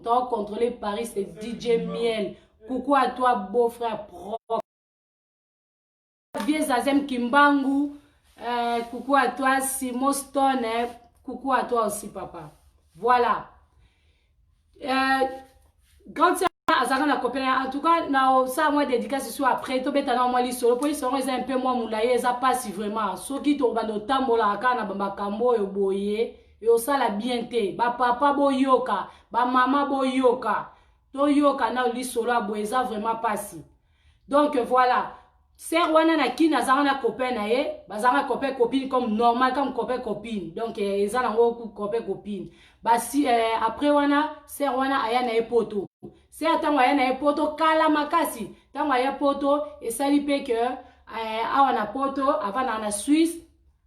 Pour contrôler Paris, c'est DJ Miel. Coucou à toi, beau-frère pro. Vieux Zazem Kimbangu. Coucou à toi, Simon Stone. Coucou à toi aussi, papa. Voilà. Grande sœur Azara na copain. En tout cas, ça moi dédicace sur après. To beta na moi li solo. Pour ils seront un peu moins moulaye. Ça passe vraiment. Ceux qui tombent dans tambola kana bamba kambo yo boye. Yo ça la bienté. Ba papa boyoka. Ba maman boyoka. To yoka na li solo aboye. Ça vraiment passe. Donc voilà. Sœur wana na ki na zanga na copain na ye, bazanga copain copine comme normal comme copain copine. Donc eza na ngo copain copine. Basi après wana sœur wana aya na epoto. Sœur tango aya na epoto kala makasi. Tango aya poto esali pe que awa na poto avant na Suisse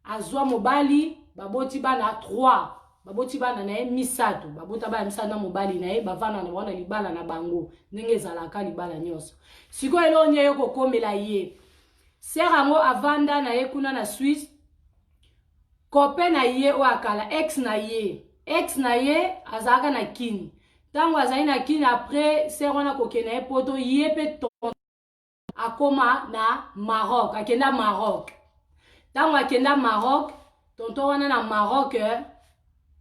azwa mobali baboti bana 3. Baboti bana na ye misato. Babota bana misato na mobali na ye bavana na wana libala na bango. Ndenge ezalaka libala nyonso. Siko elo nye yo kokomela ye. Sœur ango avanda na ye kuna na Suisse. Copain na ye o akala ex na ye. Ex na ye azaka na kini. Tango azali na kini après sœur wana koke na ye poto ye pe ton akoma na Maroc. Akenda Maroc. Tango akenda Maroc, tonton wana na Maroc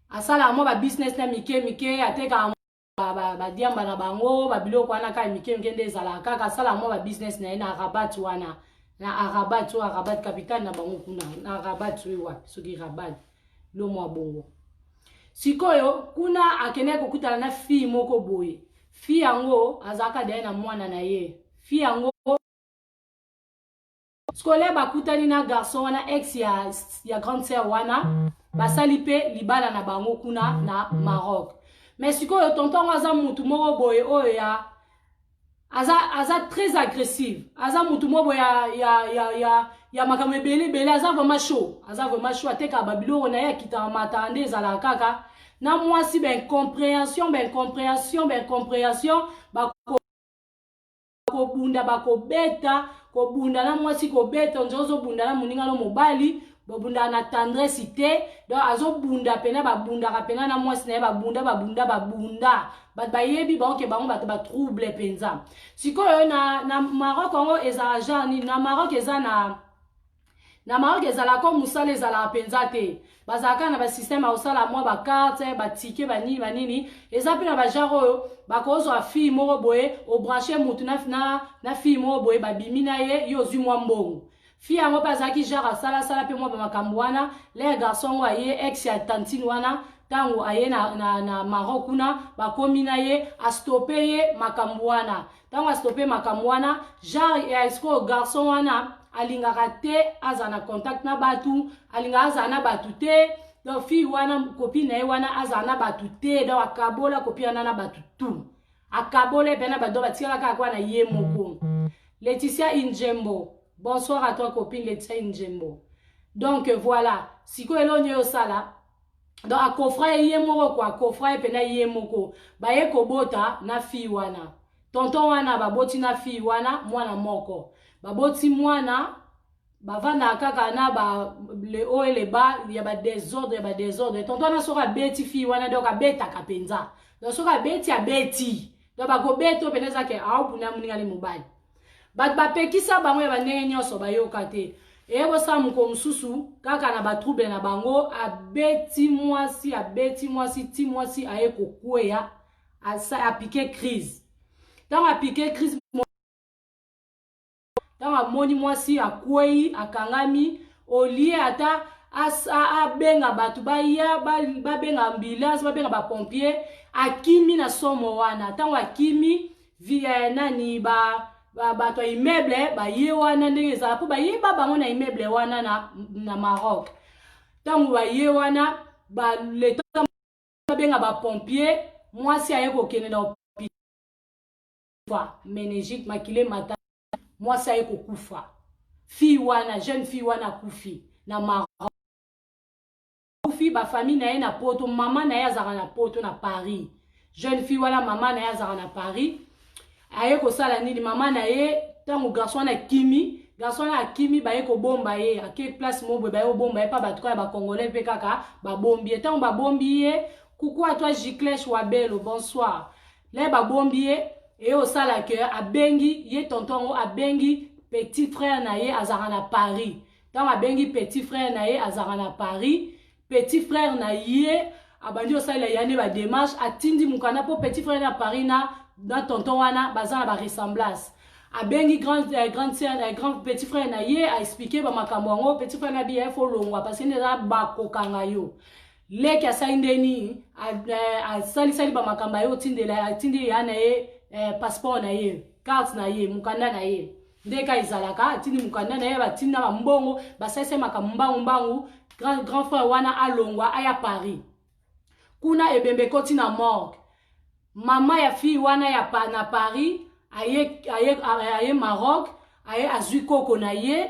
asala mo ba business na mike ateka ba diamba na bango ba biloko wana ka mike nde ezalaka asala mo ba business na na Rabat wana. Na Rabat capitale na bango kuna na Rabat wa soki Rabat lo mwa bongo sikoyo kuna akene kokutana na fille moko boye fille yango azaka de na mwana na ye fille yango skole bakutani na garçon wana ex ya grande sœur wana basali pe libala na bango kuna na Maroc mais sikoyo tonton waza mutu moko boye oyo ya aza très agressif. Aza mutumobo ya makame bele aza vraiment chaud. Aza vraiment chaud ateka babilo na ya kita matande za kaka. Na moi si ben compréhension bako bunda bako beta ko bunda na moi si ko beta njozo bunda na muninga no mobali babunda na tendresse te donc azo bunda pena babunda ka pena na moi si na babunda bayebi banke bango ba trouble penza sikoyo na Maroc ngo ezala jani na Maroc ezana na Maroc ezala comme musale ezala penza te bazaka na ba système osala moi ba carte ba ticket ba nini eza pe na ba jaro bakozo a fille moko boye o brancher mutu na fille moko boye ba bimina ye yo zui mwa mbongo fille yango bazaki genre sala pe moi ba makambo wana les garçons wa ye ex ya tantine wana tango aye na Maroc kuna bakomi na ye a stopper ye makambo wana tango a stopper makambo wana genre esko garçon wana alingaka te azana contact na batu alinga azana batu te donc fille wana copine na ye wana azana batu te donc akabola copine na batu tout akabole pena bado batikala kaka kwa na ye moko Laetitia Injembo. Bonsoir à toi copine Laetitia Injembo. Donc voilà, siko elonye osala. Donc a kofra ye moko kwa kofra pena ye moko. Ba ye kobota na fille wana. Tonton wana baboti na fille wana mwana moko. Baboti mwana bavanda kaka na ba le haut et le bas ya ba désordre. Tonton na soka beti fille wana donc a beta kapenza. Donc soka beti a beti. Donc ba ko beto peneza ke a opuna muninga le mobile. Bat ba pekisa bango ya bandenge nyonso bayoka te. Ego sa muko mususu kaka na ba trouble na bango abeti mwasi ti mwasi aye kokweya asa apike crise. Dans a piqué crise dans a moni mwasi akwei akangami olie ata benga batu baya ba benga ambulance ba benga ba pompier akimi na somo wana tango akimi via nani bato immeuble ba ye wana ndenge za po ba ye ba bango na immeuble wana na Maroc tango ba ye wana ba le temps ba benga ba pompier mwasi aye kokene na meningite makile mata mwasi aye kokufa fille wana jeune fille wana kufi na Maroc kufi ba famille na ye na poto mama na ye azaka na poto na Paris jeune fille wana mama na ye azaka na Paris aye kosala nini mama na ye tango garçon na kimi ba ye ko bomba ye ake place mo ba ye bomba ye pa ba tuka ba congolais pe kaka ba bombi tango ba bombi ye coucou à toi Giclèche Wabelo bonsoir les babombier et au sala que abengi ye tonton abengi petit frère na ye azara na Paris. Donc abengi petit frère na ye azara na Paris, petit frère na ye abandi au sala yane ba démarche atindi mukana po petit frère na Paris na tonton wana bazana ba ressemblance. Abengi grand sœur grand petit frère na ye a expliqué ba makambo ngo petit frère na bien faut longwa parce que neza ba kokanga yo. Leki asaindeni a sali ba makamba yo tindi yana ye passeport na ye carte na ye mukanda na ye ndeka izalaka tindi mukanda na ye batinda ba mbongo basese makambangu mbangu grand frère wana alongwa aya Paris kuna ebembe koti na morgue mama ya fille wana ya na Paris aye Maroc aye azui koko na ye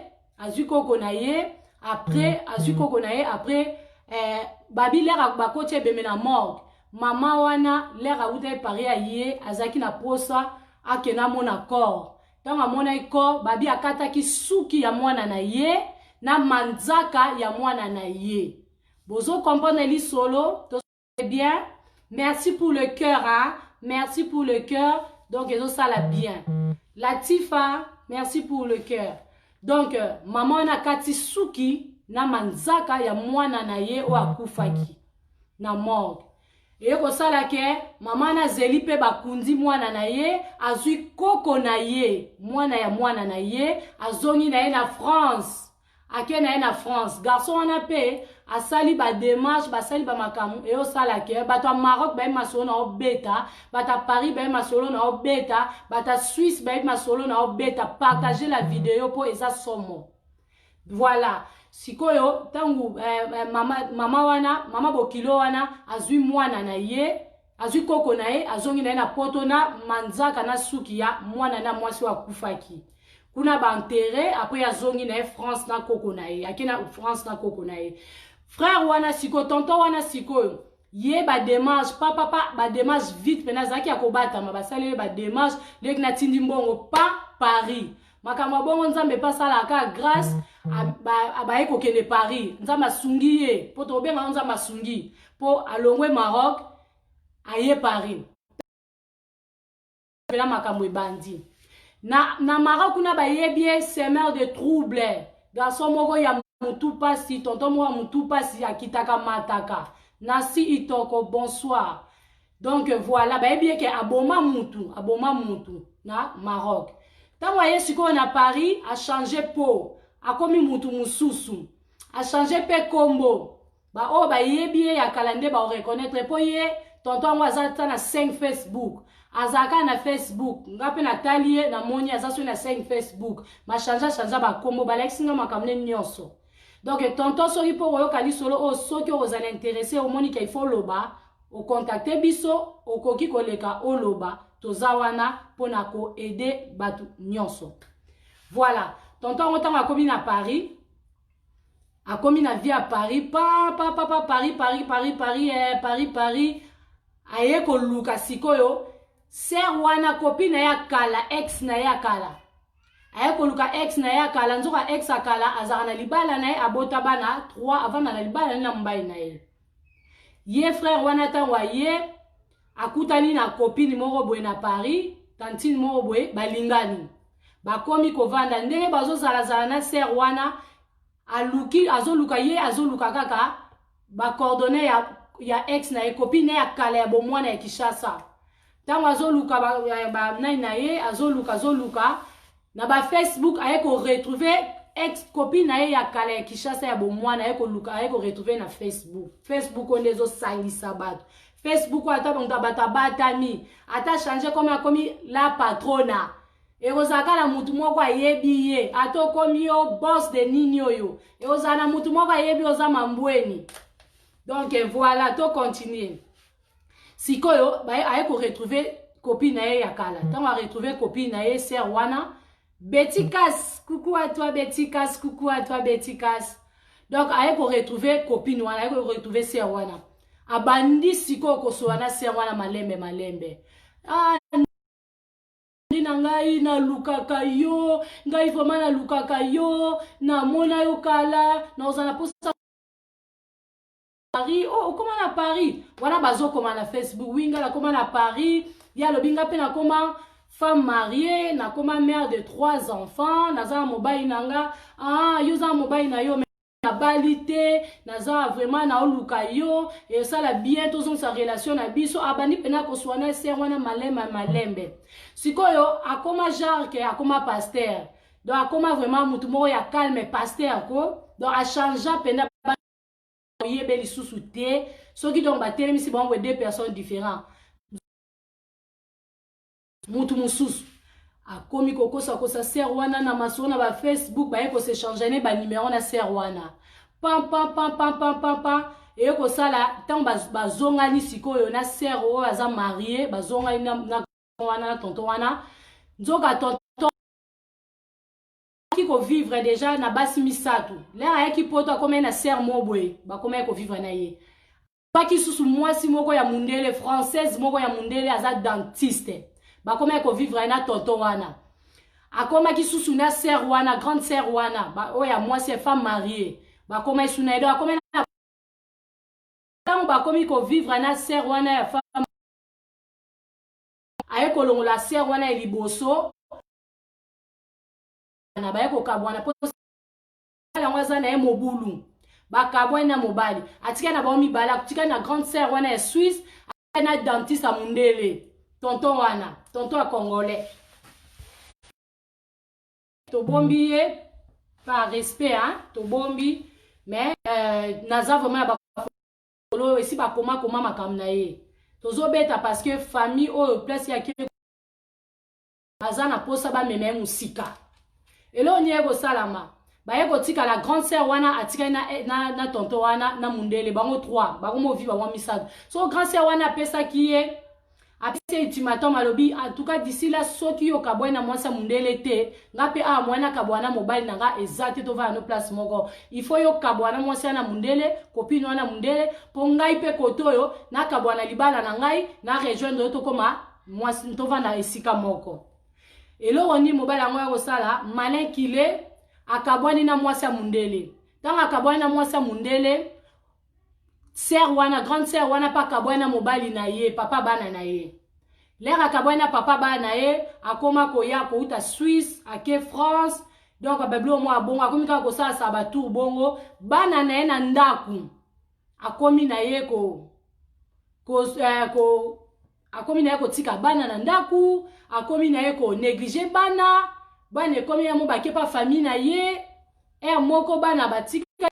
après azui koko na ye après babi lera bakoti ebembe na morgue mama wana lera uta Paris aye azaki na posa akena mona corps donc amona corps babi akataki suki ya mwana na ye na manzaka ya mwana na ye bozo comprendre li solo to bien merci pour le cœur hein merci pour le cœur donc ça la bien Latifa merci pour le cœur donc maman na kati suki na manzaka ya mwana na ye o akufaki na morgue et ko sala ke mama na zeli pe bakundi mwana na ye azui koko na ye mwana na ye azongi na ye na France ake na ye na France garçon wana pe asali ba démarche basali ba makamu et o sala ke bato Maroc ba masolo na obeta bata Paris ba masolo na obeta bata Suisse ba masolo na obeta partager la vidéo pour eza somo voilà sikoyo tangu mama bokilo wana azui mwana na ye azui koko na ye azongi na ye na poto na manzaka na suki ya mwana na mwasi wa kufaki kuna ba enterré après azongi na ye France na koko na ye akina France na koko na ye frère wana siko tonton wana sikoyo ye ba démarche papa ba démarche vite pena zaki akobata ma basali ba démarche lek na tindi mbongo pa Paris makambo bongo nzambe pasala ka grâce abaye kokende Paris nzambe asungi ye po to benga nzambe asungi po alongwe Maroc aye Paris pela makambo ebandi na Maroc kuna bayebie semeur de trouble garçon moko ya mutu pasi tonton moko mutu pasi akitaka mataka nasi itoko bonsoir donc voilà bayebie ke aboma mutu na Maroc. Tant que je na Paris, a changé peau, a commis mutu mususu, a changé pe combo. Ba oh ba yebiye ya kalande ba reconnaître po ye tonton wazata na 5 Facebook. Azaka na Facebook, ngape na talie na moni azaso na 5 Facebook. Ma chanja ba combo ba lexinga makamne nyonso. Donc tonton sori po yo kali solo o soki o zana intéressé au moni kay follow ba, o contacter biso, o koki koleka oloba. Tozawana ponako aider batu nyonso. Voilà. Tonton otan a commis na Paris. A commis na vie à Paris. Paris. Aye ko luka sikoyo. Ser wana copine na ya kala. Ex na ya kala. Aye ko luka ex na ya kala. Nzoka ex akala. Azara na libala na ye. Abota bana. 3 avant na libala na mbaye na ye. Ye frère wana tanwa ye. Akutani na copine moko boye na Paris, tantine moko boye balingani. Bakomi kovanda ndenge bazozala na ser wana aluki azoluka ye azoluka kaka ba coordonnées ya ex na ye copine ya kala ya bomwana ya Kishasa. Tango azoluka ba nai na ye azoluka na ba Facebook aye ko retrouver ex copine na ye ya kala ya Kishasa ya bomwana aye ko luka aye ko retrouver na Facebook. Facebook ondezo sangisa bato. Facebook ata bonta bata mi ata changer comme la patrona e ozaka na mutu moko ayebi ye ato komi yo boss de nini oyo e ozana mutu moko ayebi oza mambweni donc voilà to continuer sikoyo ba aye ko retrouver copine na ye ya kala tant a retrouver copine na ye ser wana Betty Cass coucou à toi Betty Cass donc aye ko retrouver copine wana aye ko retrouver ser wana abandi siko kosoana ser wana malembe ah na ngai na lukaka yo ngai voma na lukaka yo na mona yo kala na ozana posa Paris oh comment na Paris wana bazo koma na Facebook winga la koma na Paris ya lobinga pe nakoma femme mariée, nakoma mère de 3 enfants, naza mobali nanga, yoza mobali na yo na balite, naza vraiment na oluka yo, et ça la bien tous sa relation na biso, abani pena ko swana ser wana malembe. Sikoyo akoma genre ke akoma pasteur. Donc akoma vraiment mutu moko ya calme pasteur ko, donc a changea pena yebeli susu te, soki donc batelemi si bon 2 personnes différentes. Mutu mususu akomi kokosa kosa ser wana na masona ba Facebook ba yeko se changer ne ba numéro na ser wana pam et ko sala tant bazongani sikoyo na ser o aza marié bazongani na wana na tonton wana nzoka tonton ki ko vivre déjà na basi misato lera yaki poto akoma na ser mobwe ba koma ko vivre na ye baki susu mwasi moko ya mundele française moko ya mundele aza dentiste bakoma ko vivre na tonton wana akoma ki susu na sœur wana grande sœur wana ba oya mwasi femme mariée bakoma isuna edo akoma na tango bakomi ko vivre na sœur wana ya femme aye ko longola sœur wana liboso na ba ko kabwana po la ngwaza na mobulu bakabwana mobali atika na ba mibala atika na grande sœur wana ya Suisse na dentiste a mundele tonton wana, tonton a congolais. Tobombi par respect, hein, tobombi, mais naza vraiment ba ici ba comment makamna ye. Tozo beta parce que famille o place ya ki naza na posa ba meme musika. Elo nyego salama. Ba yeko tika la grande sœur wana atika na tonton wana na mundele bango 3, bango mo vi bango misad. So grande sœur wana pesa ki e apese ultimatum alobi en tout cas d'ici là soki yo kabwana mwasa mundele te ngape mwana kabwana mobile nanga ezate to va no place moko il faut yo kabwana mwasa na mundele copine wana mundele po ngai pe kotoyo na kabwana libala na ngai na rejoindre to koma mwasa to va na esika moko elo oni mobile ngo ya sala malin kile akabwani na mwasa mundele tanga akabwani na mwasa mundele sœur wana grande sœur wana pa kabwana mobali na ye papa bana na ye lera kabwana papa bana na ye akoma koya ko uta Suisse ake France donc bablo mo abongo akomi ka ko sala saba tour bongo bana na ye na ndaku akomi na ye akomi na ye ko tika bana na ndaku akomi na ye ko négliger bana ekomi ya mo bake pa famille na ye moko bana batika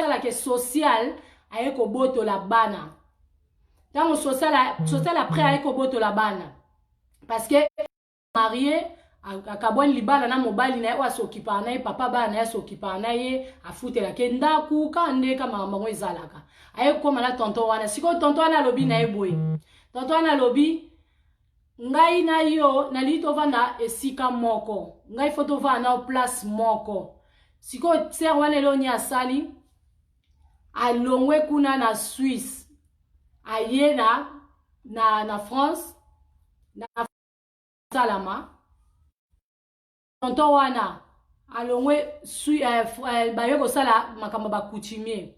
la ke social ayeko boto la bana tango social après ayeko boto la bana parce que marié akabwani libala na mobali na ye o asokipa na ye papa bana ya sokipa na ye afutela ke ndaku kande kama bango ezalaka ayeko mala tonton wana siko tonton wana lobi na ye boye tonton wana lobi ngai na yo na lito vana esika moko ngai foto vana place moko siko ser wana eloni asali alongwe kuna na Suisse aye na France na salama tonton wana alongwe bayoko sala makamba ba coutumier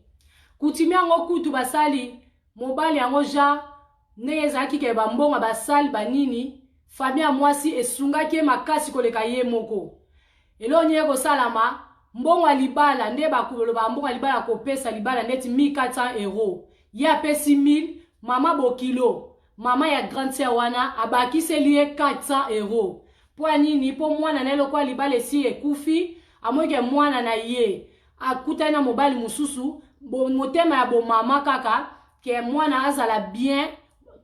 ngo kutu basali mobali yango ja ndenge ezalaki ke bambonga basali banini famille mwasi esungaki makasi koleka ye moko eloni ekosalama mbongo libala nde bakoloba mbongo libala kopesa libala neti 1400 €. Ye apesi 1000, mama bokilo. Mama ya grande sœur wana abakiseli ye 400 €. Po nini po mwana na lokwa libala esi ekufi, amoke mwana na ye. Akuta na mobali mususu, motema ya bo mama kaka ke mwana azala bien,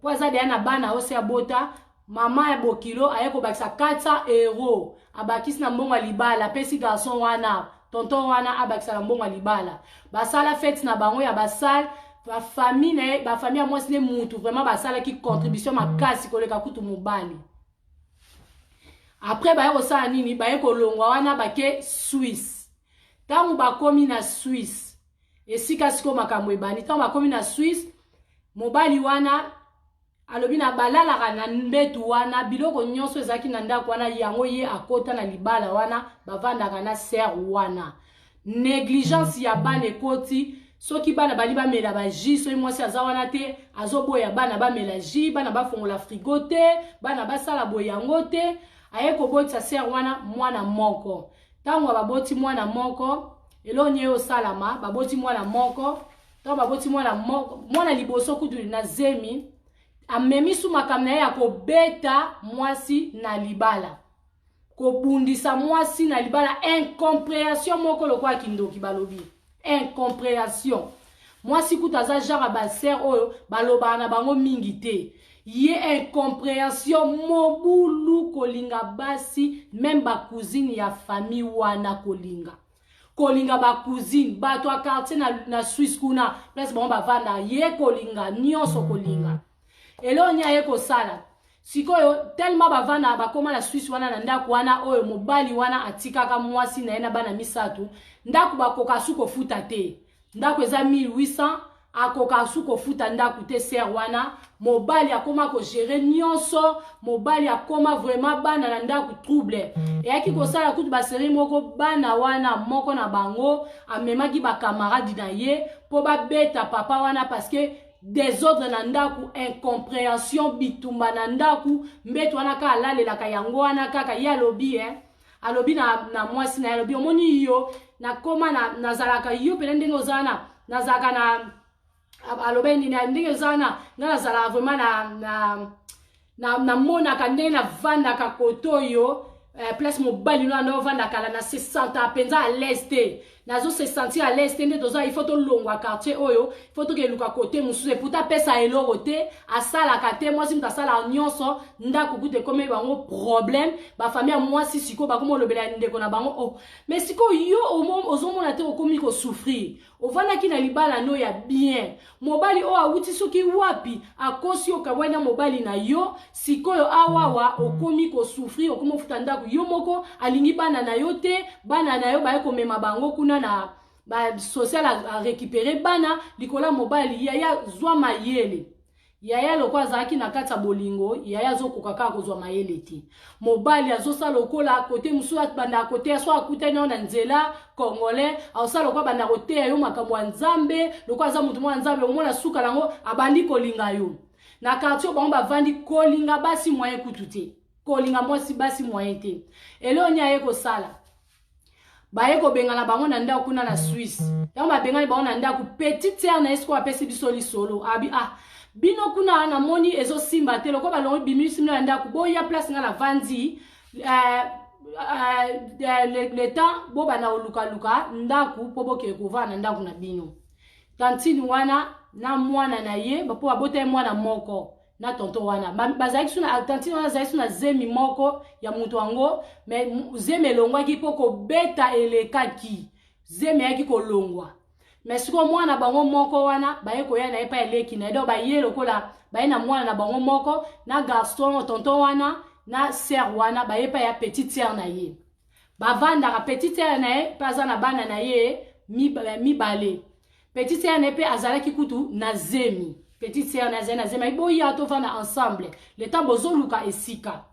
po azade na bana ose abota. Mama ya bokilo ayeko bakisa 400 €. Abakisi na mbongo libala pesi garçon wana. Tonton wana abakisa na mbongo libala basala fête na bango ya basal ba famille ya mwasi ne mutu vraiment basala ki contribution makasi koleka kutu mobali après ba yeko sala nini ba yeko longwa wana bake Suisse tangu bakomi na Suisse esika siko makambo ebani tangu bakomi na Suisse mobali wana alobi na balala na mbetu wana biloko nyonso ezaki na ndako wana yango ye akota na libala wana bavandaka na ser wana négligence ya bana ekoti soki bana bali ba mela ba jus so mwasi azawana te azoboya bana ba mela jus bana ba fongola frigo te bana ba sala boyango te aye ko botisa ser wana mwana moko tango baboti mwana moko elonye o salama baboti mwana moko tango baboti mwana liboso kutu na zemi amemi su makamna ya ko beta mwasi na libala ko bundisa mwasi na libala incompréhension moko lokwa kindoki balobi incompréhension mwasi kutaza genre baser oyo baloba na bango mingi te ye incompréhension mobulu kolinga basi même ba cousine ya famille wana kolinga ba cousine bato a quartier na Suisse kuna place bango bavanda ye kolinga nyonso kolinga elonya ye ko sala sikoyo tellement bavanda bakoma na Suisse wana na ndaku wana oyo mobali wana atikaka mwasi na yena bana misatu ndaku bakoka suko futa te ndaku eza 1800 akoka suko futa ndaku te ser wana mobali akoma ko gérer nyonso mobali akoma vraiment bana na ndaku trouble eyaki ko sala kutu ba série moko bana wana moko na bango amemaki ba camarade na ye po ba beta papa wana parce que des autres na ndaku incompréhension bitumba na ndaku mbeto wana ka alalelaka yango wana kaka ye alobi alobi na mwasi na alobi omoni yo na koma na zalaka yo pene ndenge ozana na zalaka na alobe ni ndenge ozana na zala vraiment na monaka ndenge na vanda ka koto yo place mobali no vanda kala na se senta penza à l'est nazo se sentir à l'est nde toza il faut to longwa quartier oyo il faut to ke luka côté mususu puta pesa eloko te asala ka te moi si mtasala nyonso ndako kute comme bango problème ba famille moi si siko ba komo lobela ndeko na bango oh mais siko yo ozomona te okomi ko souffrir ovana ki na libala no ya bien mobali o awuti soki wapi akosi okabwana mobali na yo sikoyo awawa okomi ko souffrir okomo futa ndako yo moko alingi bana na yo te bana na yo ba ko mema bango kuna na ba social a récupérer bana likola mobali yaya zwa mayele yaya lokwa zaki na kata bolingo yaya zokoka kaka kozwa mayele ti mobali azosala lokola kote musu banda kote so akuta na nzela congolais awosala lokwa banda kote yo makambo ya nzambe lokwa za mutu mwa nzambe omona suka lango abandi kolinga yo na quartier bango bavandi kolinga basi moyen kututé kolinga mwasi basi moyen te elonya ye ko sala baye ko bengana bango na ndako kuna na Suisse yango babengani bango na ndako petite sœur na esko apesi biso lisolo abi bino kuna na moni ezo simba te loko balongo bimisi na ndako boya place nga na vandi le temps bo bana luka ndako po boke kova na ndako na bino tantini wana na mwana na ye bapo abota mwana moko na tonto wana bazaki suna tantini wana zaki suna zemi moko ya mutu wango mais zemi longwa ki poko beta elekaki zemi yaki kolongwa mais siko mwana bango moko wana baye koya na epa eleki na edo baye lokola baye na mwana na bango moko na garçon tonton wana na sœur wana baye pa ya petite sœur na ye bavanda ka petite sœur na ye paza na bana na ye mi bale petite sœur na pe azalaki kutu na zemi petite sœur na zemi boya to vana ensemble le temps bozoluka esika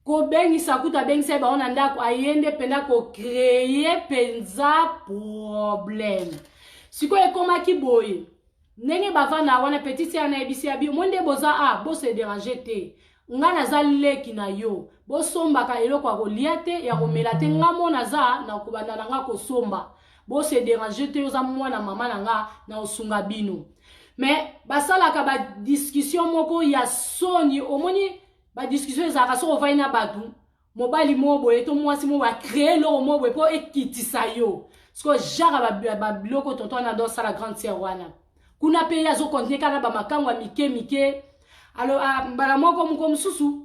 ko bengi sakuta bengi se ba ona ndako ayende penda ko créer penza problème siko ekoma ki boye ndenge bavana wana petite sœur na ebisi abi monde boza bo se déranger te ngana za leki na yo bo somba ka eloko akolia te ya komela te ngamo na za na kobanda na nga ko somba bo se déranger te oza mwana mama na nga na osunga bino mais basala ka ba discussion moko ya soni omoni ba discussion za kaso ovai na batu mobali mobo eto mwasi mo ba créer lo mobo po ekitisa yo sko jara ba biloko tonton na do sala grande sœur wana kuna pe ya zo kontinue kana ba makangwa mike alors mbala moko mususu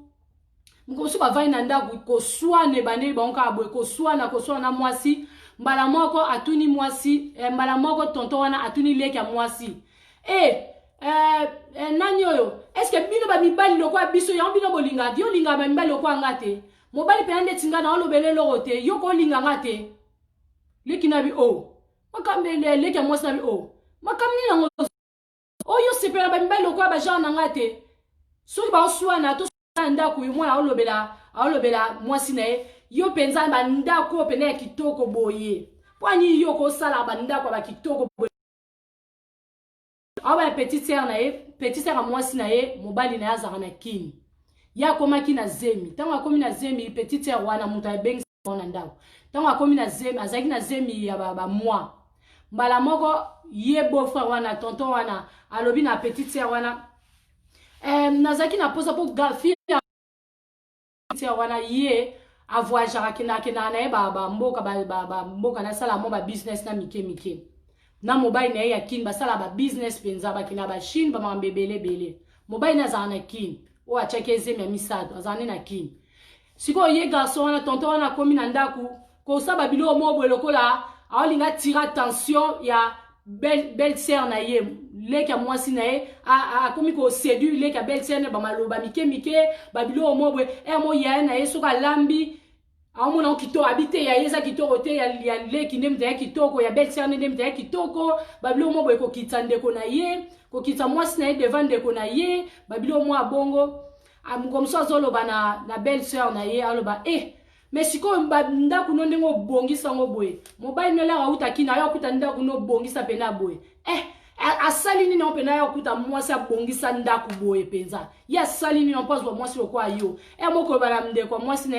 ba vai na ndaku ko swane bande banka abwe ko swana mwasi mbala moko atuni mwasi mbala moko tonton wana atuni leki ya mwasi nani oyo est-ce que bino ba mibali lokwa biso ya bino bolinga dio linga ba mibali lokwa ngate mobali pe ande tinga na olobele lorote yo ko linga ngate leki na bi makambe leki ya mwasi na bi makamni na ngo oyo sepela ba mibali lokwa ba jana ngate so ba oswana to ndako mwana olobela mwasi na yo penza ba ndako pene kitoko boye kwani yo ko sala ba ndako ba kitoko boye awa petite sœur na ye petite sœur mwasi na ye mobali na azaka na kini ya komaki na zemi tango akomi na zemi petite sœur wana muta ebengi na ndako tango akomi na zemi azaki na zemi ya ba moi mbala moko ye beau-frère wana tonton wana alobi na petite sœur wana nazaki na posa po fille ya wana ye a voyager kena na ye ba mboka na sala mo ba business na mike na mobile na ye ya kin ba sala ba business penza ba kina ba Chine ba mambebele bele mobile na za na kin o a cheke zemi ya misato azani na kin siko ye garçon wana tonton wana komi na ndaku ko saba bilo mo bo lokola aolinga tira attention ya belle sœur na ye leka mwasi na ye a komi ko séduire leka belle sœur na ba maloba mike babilo mo bo mo ya na ye soka lambi aomona kitoko habite ya yeza kitoko te ya leki ndemta ya kitoko ya belle sœur ndemta ya kitoko babilo mo bo ko kitsa ndeko na ye ko kitsa mwasi na ye devant ndeko na ye babilo mo abongo amkomso azoloba na belle sœur na ye aloba mais siko ndaku no ndenge obongisa ngo boye mobile no la uta kina yo kuta ndaku no bongisa pena boye asali ni no pena yo kuta mwasi abongisa ndaku boye penza ya asali ni no pose ba mwasi lokwa yo moko bala mde kwa mwasi na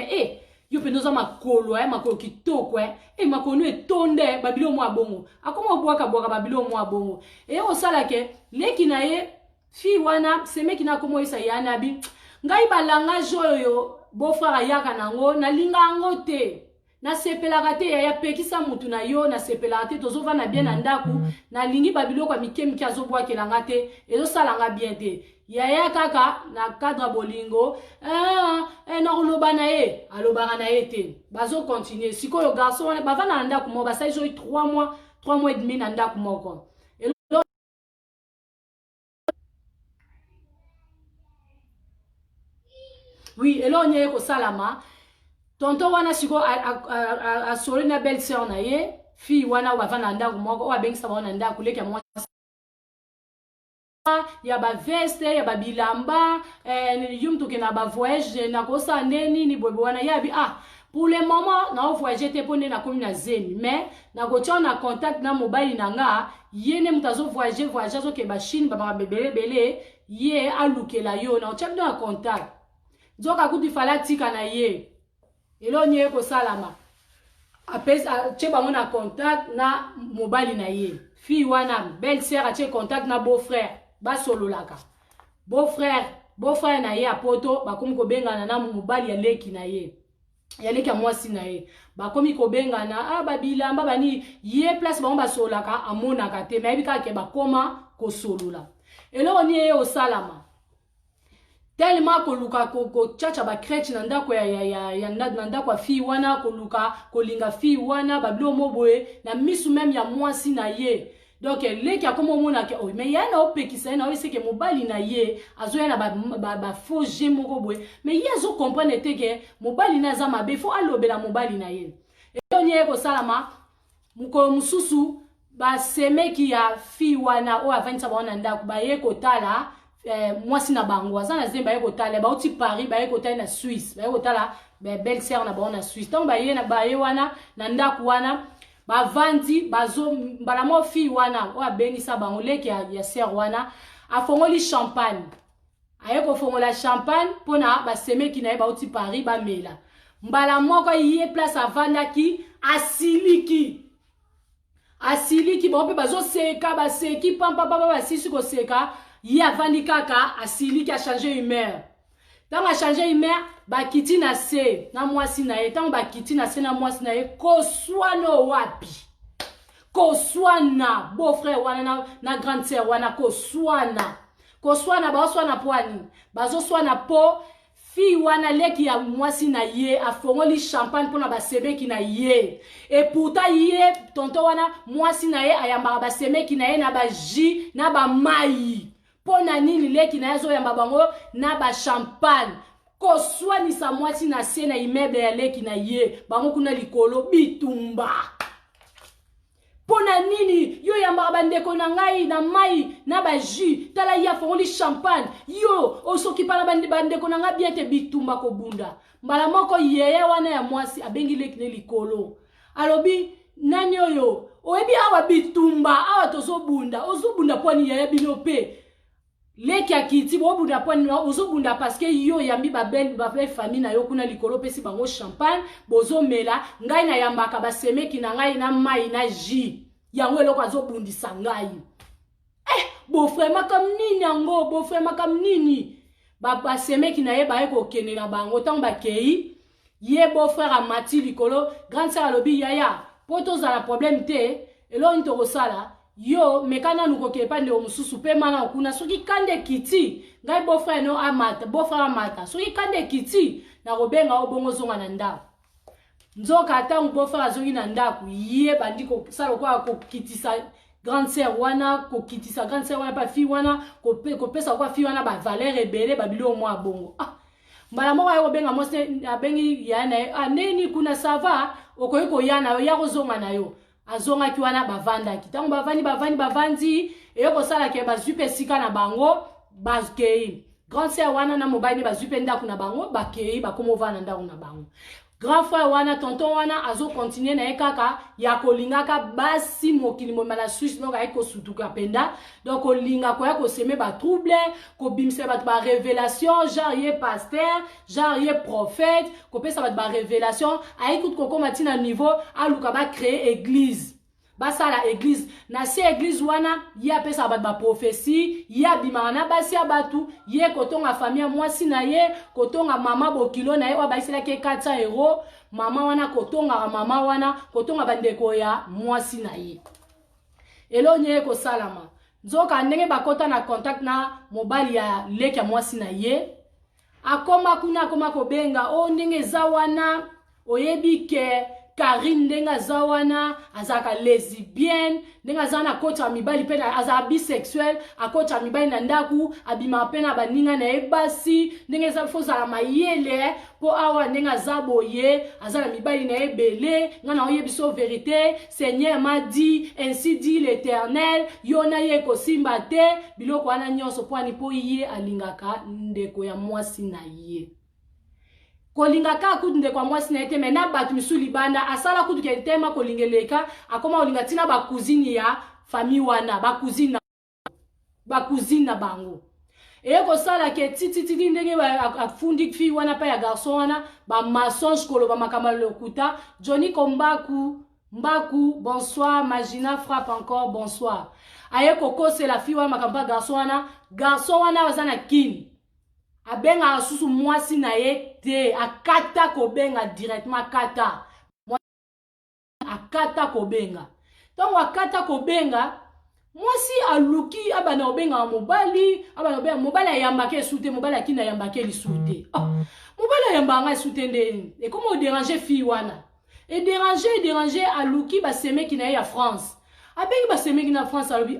yo penoza makolo makolo kitoko makolo etonde babilo mo abongo akoma bwaka babilo mo abongo osala ke leki na ye fi wana semeki na komo isa yana bi ngai balanga joyo beau-frère ayaka nango nalinga ango te na sepelaka te ya pekisa mutu na yo na sepelaka te tozova na bien na ndaku nalingi babilo kwa mike azobwakelanga te ezosalanga bien te yaya kaka na cadre bolingo na koloba na ye alobaka na ye te bazo continuer sikoyo garçon wana bavanda na ndaku moko basali zoi 3 mois et demi na ndaku moko. Oui, elo nye ko salama. Tonton wana siko a sori na belle sœur na ye, fi wana wa vana ndaku moko, wa bengi sa wana ndaku leki ya mwa ya ba veste, ya ba bilamba, yum toke na ba voyage na kosa neni ni bobo wana ya bi pour le moment na voyage te pone na komi na zemi, mais na kotia na contact na mobile na nga, yene mutazo voyage zo ke ba Chine ba bele ye alukela yo na otia na contact. Zoka kuti fala tika na ye elo nye ko salama apesa cheba mona contact na mobile na ye fi wana belle sœur a che contact na beau-frère ba sololaka beau-frère na ye apoto bakomi ko bengana na mobile ya leki na ye ya leki ya mwasi na ye bakomi ko bengana babilamba bani ye place ba ba sololaka amonaka te mais bika ke bakoma ko solola elo nye o salama tellement koluka ko chacha ba crèche na ndako ya ndako ya fi wana koluka kolinga fi wana babilo moboye na misu même ya mwasi na ye donc leki akomo mona ke mais ya na opekisa na ose ke mobali na ye azoya na ba faux jeu moko boye mais ye azo comprendre te ke mobali na za mabe fo alobela mobali na ye onye ko salama muko mususu ba semeki ya fi wana o avanza wana ndako ba ye kotala mwasi na bango azana zemba ye kotala ba uti Paris ba ye kotala na Suisse ba ye kotala belle sœur na ba na Suisse donc ba ye wana na ndaku wana ba vandi bazo mbala mo fi wana o abengisa bango leki ya sœur wana afongoli champagne aye ko fongola champagne pona ba semeki na ye ba uti Paris ba mela mbala moko ye place avandaki asiliki ba pe bazo seka ba seki pampa ba sisi ko seka ye avandi kaka asili ki a changé humeur. Tant a changé humeur, ba kiti na se na mwasi na ye. Tant ba kiti na se na mwasi na ye, ko swano wapi. Ko swana beau-frère wana na grande sœur wana ko swana. Ko swana ba swana poani. Bazo swana po fi wana leki ya mwasi na ye afongoli champagne pona ba semeki na ye. Et pourtant ye tonto wana mwasi na ye ayamba ba semeki na ye na ba ji na ba mai. Pona nini leki na yazo yamba bango na ba champagne ko swani sa mwasi na se na immeuble ya leki na ye bango kuna likolo bitumba pona nini yo yamba bandeko na ngai na mai na ba jus tala ya fongoli champagne yo osoki pala bandeko na ngai bien te bitumba ko bunda mbala moko yeye wana ya mwasi abengi leki na likolo alobi nani oyo oyebi awa bitumba awa tozobunda ozobunda poni yaya bino pe leki akiti bobunda poni ozobunda parce que yo yambi babel famille na yo kuna likolo pesi bango champagne bozomela ngai na yambaka basemeki na ngai na mai na jus yango eloko azobundisa ngai beau-frère makam nini yango beau-frère makam nini basemeki na ye baye kokende na bango ntango bakei ye beau-frère amati likolo grande sœur alobi yaya po tozala problème te eloko nini tokosala yo mekana nukoke pa ndeko mosusu mpe mana okuna soki kande kiti ngai beau-frère no amata beau-frère amata soki kande kiti nakobenga obongo zonga na ndako nzoka atango beau-frère azongi na ndako ye bandi kosala lokola kokitisa grande sœur wana kokitisa grande sœur wana pa fille wana kopesa kwa fille wana ba valeur ebele babilo mwa bongo mbala moko ayo benga mose abengi yana neni kuna sava okoyi koyana ya kozonga na yo azonga ki wana bavandaki tango bavandi eyo kosala ke bazupe sika na bango bakei grande sœur wana na mobali bazupe ndako na bango bakei bakomo vana ndako na bango grand frère wana tonton wana azo continuer na ekaka ya kolingaka basi mokili momala Suisse donc ay ko sutuka penda donc kolinga ko ya ko seme ba trouble ko bimse ba révélation genre ye pasteur genre ye prophète ko pesa ba révélation ay tout ko matina niveau aluka ba créer église basa la église na se église wana ya pesa ba prophétie ya bimana basi abatu ye kotonga famille mwasi na ye kotonga mama bokilo na ye wa baisela ke 400 € mama wana kotonga mama wana kotonga bandeko ya mwasi na ye elo nye ko salama nzoka ndenge bakota na contact na mobile ya leki ya mwasi na ye akoma kuna akoma kobenga o ndenge za wana oyebi ke Karine ndenga zawana azaka lesbienne ndenga zana kocha mibali pena aza bisexuel akocha mibali na ndaku abima pena baninga na ebasi ndenga za foza la mayele po awa ndenga zaboye azala mibali na ebele ngana oyebiso vérité Seigneur m'a dit ainsi dit l'Éternel yona ye kosimba te biloko wana nyonso poani po ye alingaka ndeko ya mwasi na ye kolingaka kutunde kwa mwasi na ete mena batu misuli banda asala kutu ke tema kolingeleka akoma olinga tina ba cousine ya famille wana ba cousine na bango eko sala ke titi ndenge afundi fi wana pa ya garçon wana ba mensonge kolo ba makamalo lokuta Johnny Kombaku Mbaku bonsoir Magina frappe encore bonsoir ayeko kose la fi wana makamba garçon wana wazana kin abenga asusu mwasi na ye te akata kobenga directement akata kobenga tongo akata kobenga mwasi aluki abana obenga mobali abana obenga mobali ayambake sute mobali akina yambake lisute mobali ayambanga sute ndeni et comment déranger fille wana et déranger aluki basemeki na ya France abengi basemeki na France alobi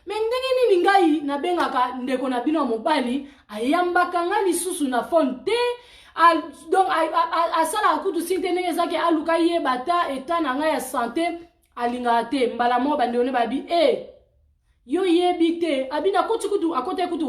mais ndenge nini ngai nabengaka ndeko na bino mobali ayambaka nga lisusu na fonte donc asala kutu sinte ndenge zake aluka ye bata eta na nga ya santé alinga te mbala mo bandone babi yo yebi te abina koti kutu akote kutu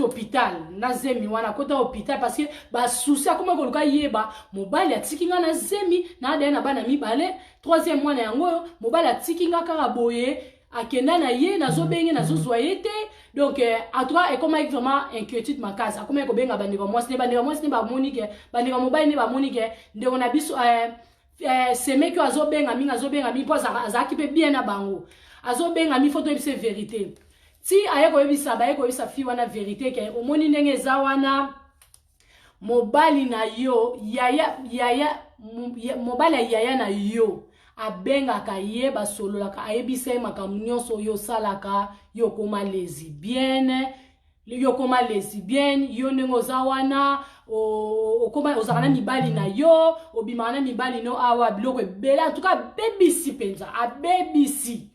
hôpital na zemi wana akota hôpital parce que ba souci akoma koluka yeba mobali atikinga na zemi na ade na bana mibale troisième mois na yango mobali atikinga kaka boye akenda na ye nazobenge nazozwa ye te donc atoa ekoma vraiment inquiétude makasi akoma kobenga bandeko mwasi ne ba monike bandeko mobali ne ba monike ndeko na biso semeki azobenga mingi po azaki pe bien na bango azobenga mi photo ebise vérité si ayeko yebisa fi wana vérité ke omoni ndenge za wana mobali na yo mobali yaya na yo abengaka ye basololaka ayebisa makambo nyonso yo salaka yo koma lesbienne yo ndenge oza wana okoma ozaka na mibali na yo obimaka na mibali no awa biloko ebele en tout cas abebisi mpenza abebisi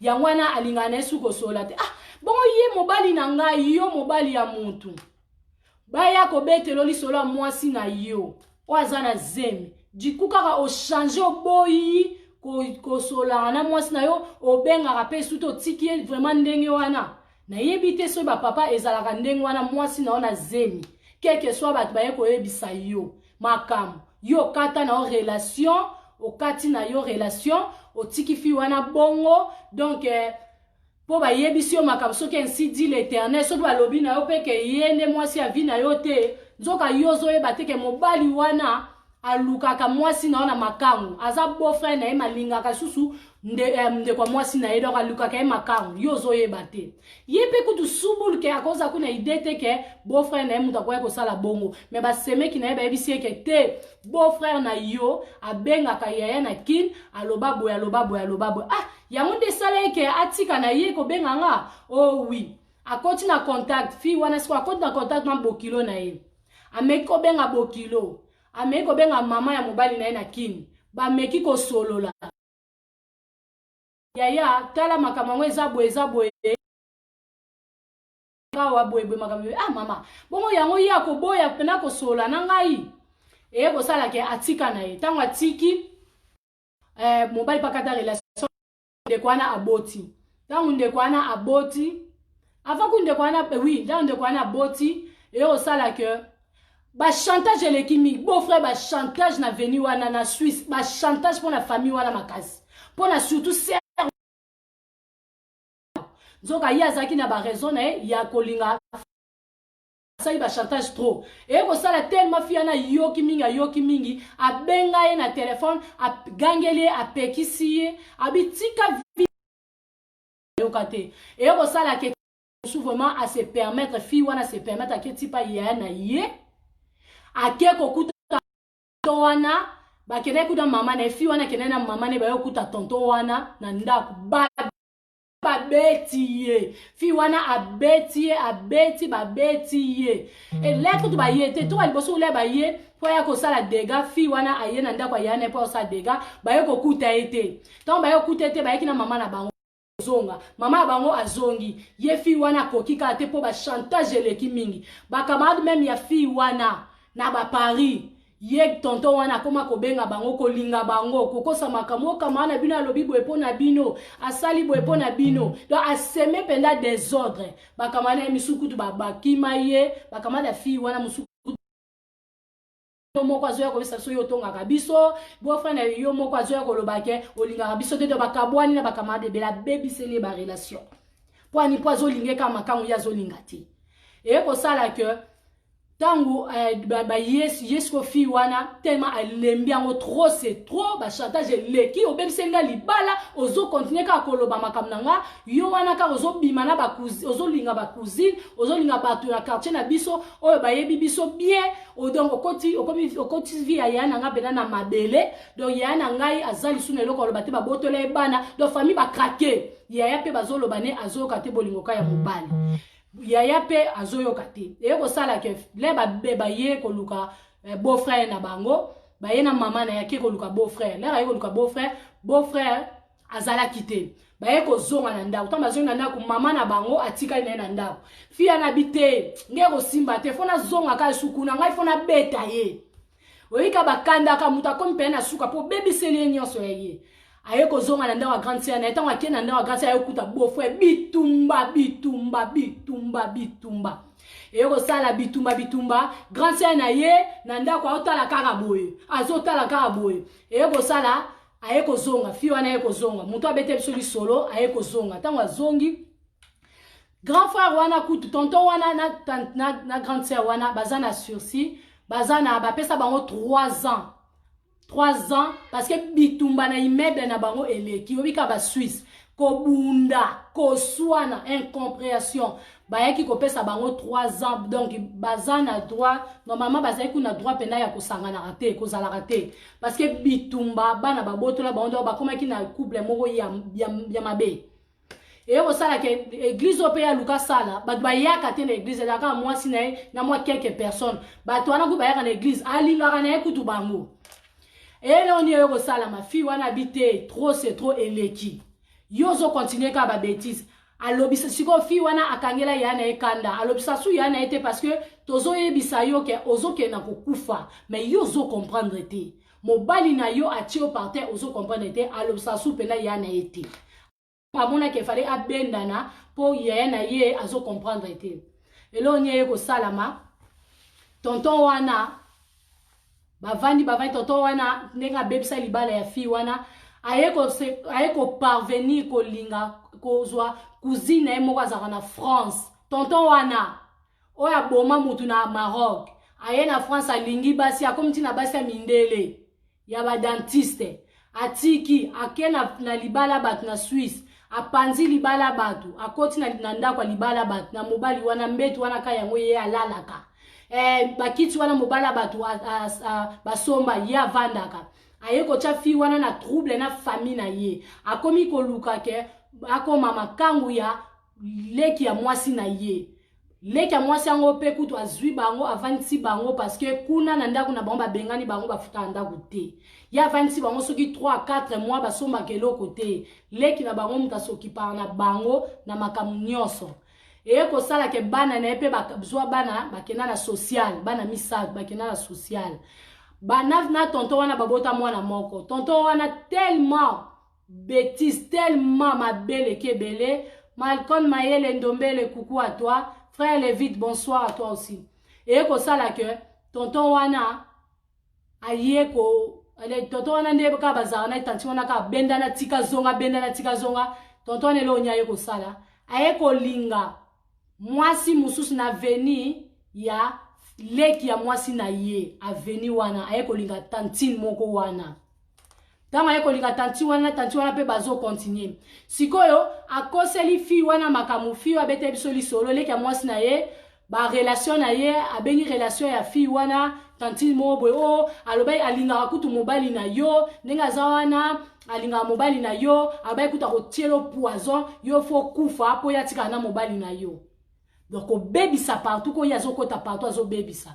yango wana alingana na yesu kosola te bongo ye mobali na ngai yo mobali ya mutu baya kobetelo lisolo ya mwasi na yo o aza na zemi diku kaka ochange oboyi kosolanga na mwasi na yo obengaka mpe suti otiki ye vraiment ndenge wana nayebi te so bapapa ezalaka ndenge wana mwasi na yo na zemi keke so bato baye koyebisa yo makambo yo kata na yo relation okati na yo relation otiki fi wana bongo donc po ba yebisi yo makambo soki ainsi dit l'Éternel soki balobi na yo pe ke yende mwasi ya vi na yo te nzoka yo zoyeba te ke mobali wana alukaka mwasi na yo na makangu aza beau-frère na ye malingaka susu ndekwa mwasi na ye donc alukaka ye makangu yo zoyeba te ye pe kutu subulu ke akoza kuna ide te ke beau-frère na ye mutu akoya kosala bongo me basemeki na ye bayebisi ye ke te beau-frère na yo abengaka yaya na kine aloba boye aloba boye aloba boye ah yango nde esala ye ke atika na ye kobenga nga oh oui akoti na contact fi wana siko akoti na contact na bokilo na ye ameki kobenga bokilo ameki kobenga mama ya mobali na ye na kine bameki kosolola yaya tala makambo eza boye ngawa boye makambo ah mama bongo yango ya koboya pena kosola na ngai kosala ke atika na ye tango atiki mobali pakata relation ndekwana aboti tango ndekwana aboti avant que ndekwana oui tango ndekwana aboti kosala ke ba chantage eleki mingi beau frère ba chantage na veni wana na Suisse ba chantage pour la famille wana makasi pour na surtout nzoka ye azaki na ba raison na ye ya kolinga asali ba chantage trop kosala tellement fi ana yoki mingi abenga ye na telefone agangeli apekisi ye abitika yoka te kosala ke souvent à se permettre fi wana se permettre aketi pa ya na ye ake kokuta wana bakene kuda mama na fi wana kene na mama ne bayo kuta tonton wana na ndako babeti ye fi wana abeti ye eleko tu baye te to aliboso ule baye po ya kosala dega fi wana aye na ndako ya ne po sa dega baye kokuta ete donc baye kokuta ete baye kina mama na bango zonga mama bango azongi ye fi wana kokika te po ba chantage eleki mingi ba camarade même ya fi wana na ba Paris ye tonton wana koma kobenga bango kolinga bango kokosa makambo kama na bino alobi boye pona bino asali boye pona bino donc aseme penda désordre ba kama na misukutu bakima ye ba kama da fi wana musukutu moko azoya kobisa so yo tongaka biso boyfriend yo moko azoya kolobake olingaka biso te bakabwani na bakamade bela bebiseli ba relation po ani po azolingeka makangu ya zolinga te kosala ke tango yes ko fi wana tellement alembi yango trop c'est trop ba chantage leki obebisenga libala ozo continuer ka koloba makambo nanga yo wana ka ozo bima na ba ozo linga ba cousine ozo linga ba to na quartier na biso oyo bayebi biso bien donc okoti vi ya yana nga bena na mabele donc ya na ngai azali suna eloko koloba te ba botola ebana donc famille ba craquer ya pe bazoloba ne azoka te bolingo ka ya mobali yaya pe azoyoka te kosala ke le baye koluka beau-frère na bango baye na mama na yake koluka beau-frère le baye koluka beau-frère azalaki te baye kozonga na ndako tamba zonga na ndako mama na bango atikali na ndako fia na bite nge kosimba te fona zonga ka suku na ngai fona beta ye oyika bakanda ka muta kompe na suka po bebiseli nyonso ye aye kozonga na ndako ya grande sœur na etango ake na ndako ya grande sœur aye kuta beau-frère bitumba kosala bitumba grande sœur na ye na ndako azotala kaka boye kosala aye kozonga fi wana aye kozonga mutu abete biso lisolo aye kozonga ntango azongi grand frère wana kutu tonton wana na grande sœur wana baza na sursis baza na bapesa bango 3 ans parce que bitumba na immeuble na bango eleki obika ba Suisse kobunda koswana incompréhension bayaki kopesa bango 3 ans donc baza na droit normalement bazaki kuna droit pena ya kosangana te kozala te parce que bitumba bana babotola bango bakomaki na couple moko ya mabe kosala ke église ope ya luka sala bato bayaka te na église ezalaka mwasi na ye na mwa quelques personnes bato wana ku bayaka na église alingaka na ye kutu bango eloni yo kosala ma fille wana bite trop c'est trop eleki yozo continuer ka ba bêtise alobisa siko fille wana akangela yana ekanda alobisa su yana ete parce que tozo yebisa yo ke ozo ke na kokufa mais yozo comprendre te mobali na yo atio par terre ozo comprendre te alobisa su pena yana ete pamona ke fallait abendana po yana ye azo comprendre te eloni yo kosala ma tonton wana bavandi tonton wana nenga bebisa libala ya fi wana ayeko parvenir kolinga kozwa cousine na ye moko azalaka na France. Tonton wana oya boma mutu na Maroc aye na France alingi basi akomi ntina basi ya mindele ya badentiste atiki ake na libala batu na Suisse apanzi libala batu akoti na ndako ya libala batu na mobali wana mbetu wana ka yango ye alalaka bakiti wana mobala batu basomba ye avandaka aye kotia fi wana na trouble na famille na ye akomi koluka ke akoma makangu ya leki ya mwasi na ye leki ya mwasi yango pe kutu azwi bango avandisi bango parce que kuna na ndako na bango babengani bango bafuta na ndako te ye avandisi bango soki 3 à 4 mois basombaka eloko te leki na bango mutu asokipaka na bango na makambo nyonso eye kosala ke bana na ye mpe bazwa bana bakenda na social bana misato bakenda na social bana na tonton wana babota mwana moko tonton wana tellement bêtise tellement mabele kebele Malcolm Mayele Ndombele coucou à toi frère Lévite bonsoir à toi aussi et ko sala que tonton wana aye ko tonton wana ndebe ka bazana na tanti wana ka benda na tika zonga tonton wana lo nyaye ko sala aye ko linga mwasi mususu na veni ya leki ya mwasi na ye aveni wana aye ko linga tantine moko wana tama aye ko linga tanti wana pe bazo continuer sikoyo akoseli fi wana makamu fi abete biso lisolo leki ya mwasi na ye ba relation na ye abengi relation ya fi wana tantine mobo o alobai alinga kutu mobali na yo nenga za wana alinga mobali na yo abai kuta ko tielo poison yo fo kufa po ya tika na mobali na yo donc o baby sa partout ko yazo kota partout azo baby sa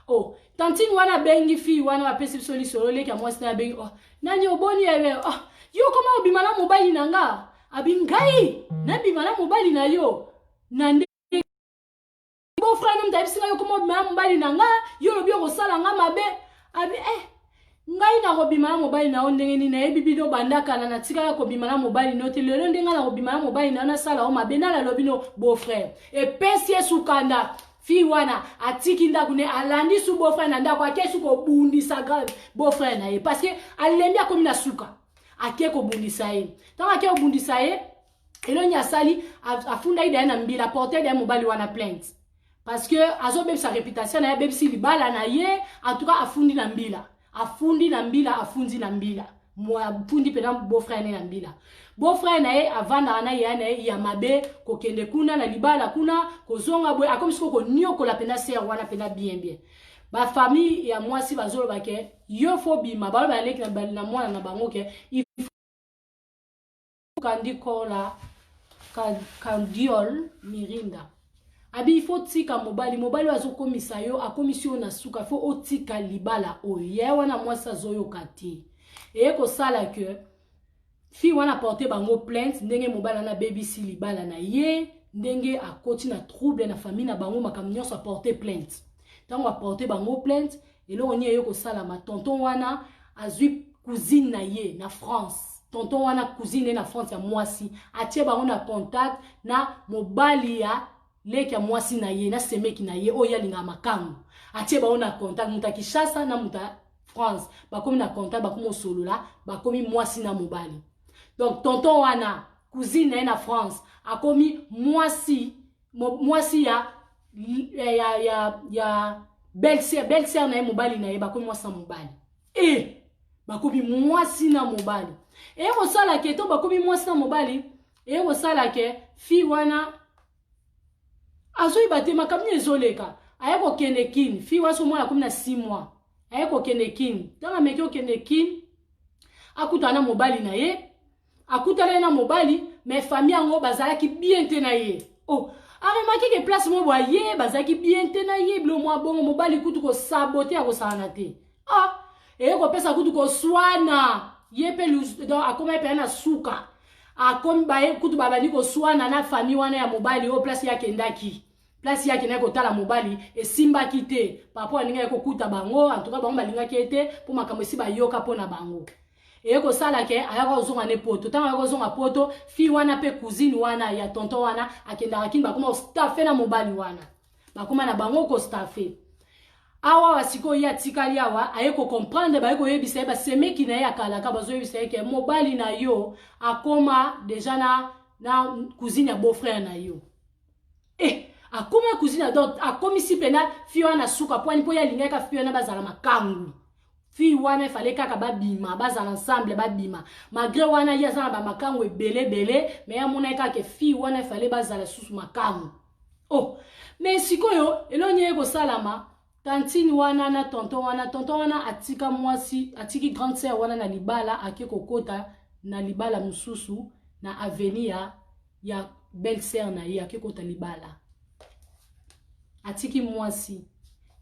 oh tantine wana bengi fi wana bapesi biso lisolo leki ya mwasi na bengi oh nani oboni ewe oh yo koma obimala mobali nanga abingai na bimala mobali na yo nande bo frère nom tabisi yo koma obimala mobali nanga yo lobi ko sala nga mabe abi ngai na kobimala mobali na ondenge ni na ebibido bandaka na tika ya kobimala mobali no te lelo ndenga na kobimala mobali na sala o mabe na la lobi no beau frère et pesi esukanda fi wana atiki ndakune alandi su beau frère na ndako akesu ko bundisa grave beau frère na ye parce que alembi akomi na suka ake ko bundisa ye tant ake ko bundisa ye elo nyasali afunda ida na mbila porter de mobali wana plainte parce que azo beb sa réputation na ye beb si libala na ye en tout cas afundi na mbila afundi na mbila moi afundi pena beau frère na mbila beau frère na ye avanda na ye na ya mabe ko kende kuna na libala kuna ko zonga boy akomisi ko nyoko la pena ser wana pena bien ba famille ya mwasi bazolo bake yo fo bima ba ba leki na mwana na bango ke kandi kola kandiol mirinda abi faut tika mobali azokomisa yo akomisio na suka faut otika libala oye wana mwasi azoyo kati e ko sala que fi wana porter bango plainte ndenge mobala na baby si libala na ye ndenge akoti na trouble na famille na bango makambo nyonso porter plainte tango porter bango plainte eloko nye yo ko sala ma tonton wana azwi cousine na ye na France tonton wana cousine na France ya mwasi atie bango na contact na mobali ya leki ya mwasi na ye na semeki na ye oya linga makangu atie bango na contact muta Kinshasa na muta France bakomi na contact bakomi solola bakomi mwasi na mobali donc tonton wana cousine na France akomi mwasi ya belle-sœur na mobali na ye bakomi mwasi na mobali bakomi mwasi na mobali ko sala ke to bakomi mwasi na mobali ko sala ke fi wana azoyi batema kamni ezoleka ayeko kende kin fi wana so mwana komi na 6 mois ayeko kende kin tanga meki okende kin akutana mobali na ye akutana na mobali mais famille yango bazalaki bien te na ye aremaki ke place mo boye ye bazalaki bien te na ye blo mwa bongo mobali kutu ko saboter akosana te ko pesa kutu ko swana ye pe donc akoma pe na suka akomi baye kutu babani ko swana na famille wana ya mobali place yake ndaki place yake na ko tala mobali esimba kite papa aninga ko kuta bango en tout cas bango balinga kete pour makambo si ba yoka pona bango ko sala ke ayako zonga ne poto tanga ayako zonga poto fi wana pe cousine wana ya tonton wana akenda akini bakoma staffe na mobali wana bakoma na bango ko staffe awa basiko ya tikali awa ayeko comprendre ba yeko yebisa ba semeki na ya kalaka bazo yebisa ke mobali na yo akoma deja na cousine ya beau-frère na yo akoma cousine donc akomi si pena fi wana suka poani po ya linga ka fi wana bazala makangu fi wana fallait kaka babima bazala ensemble babima malgré wana ya zana ba makangu ebele mais ya mona kaka fi wana fallait bazala susu makangu mais sikoyo elonye ko salama tantine wana na tonton wana atika mwasi atiki grande sœur wana na libala ake kokota na libala mususu na avenir ya belle sœur na ye ake kota libala atiki mwasi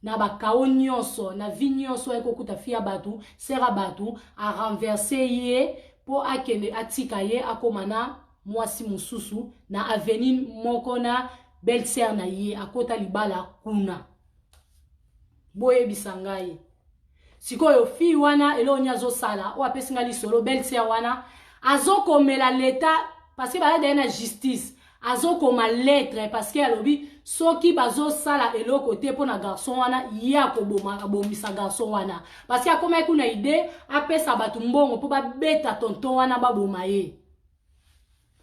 na bakao nyonso na vi nyonso eko kuta fia batu sera batu a renverser ye po akende atika ye akomana mwasi mususu na avenir moko na belle sœur na ye akota libala kuna boye bisangai sikoyo fi wana elonya zo sala o apesi ngali solo belle sœur wana azokomela l'état parce que ba ya na justice azokoma lettre parce que alobi soki bazo sala eloko te pona garçon wana ya koboma abomisa garçon wana parce que akoma kuna idée apesa batu mbongo po ba beta tonton wana baboma ye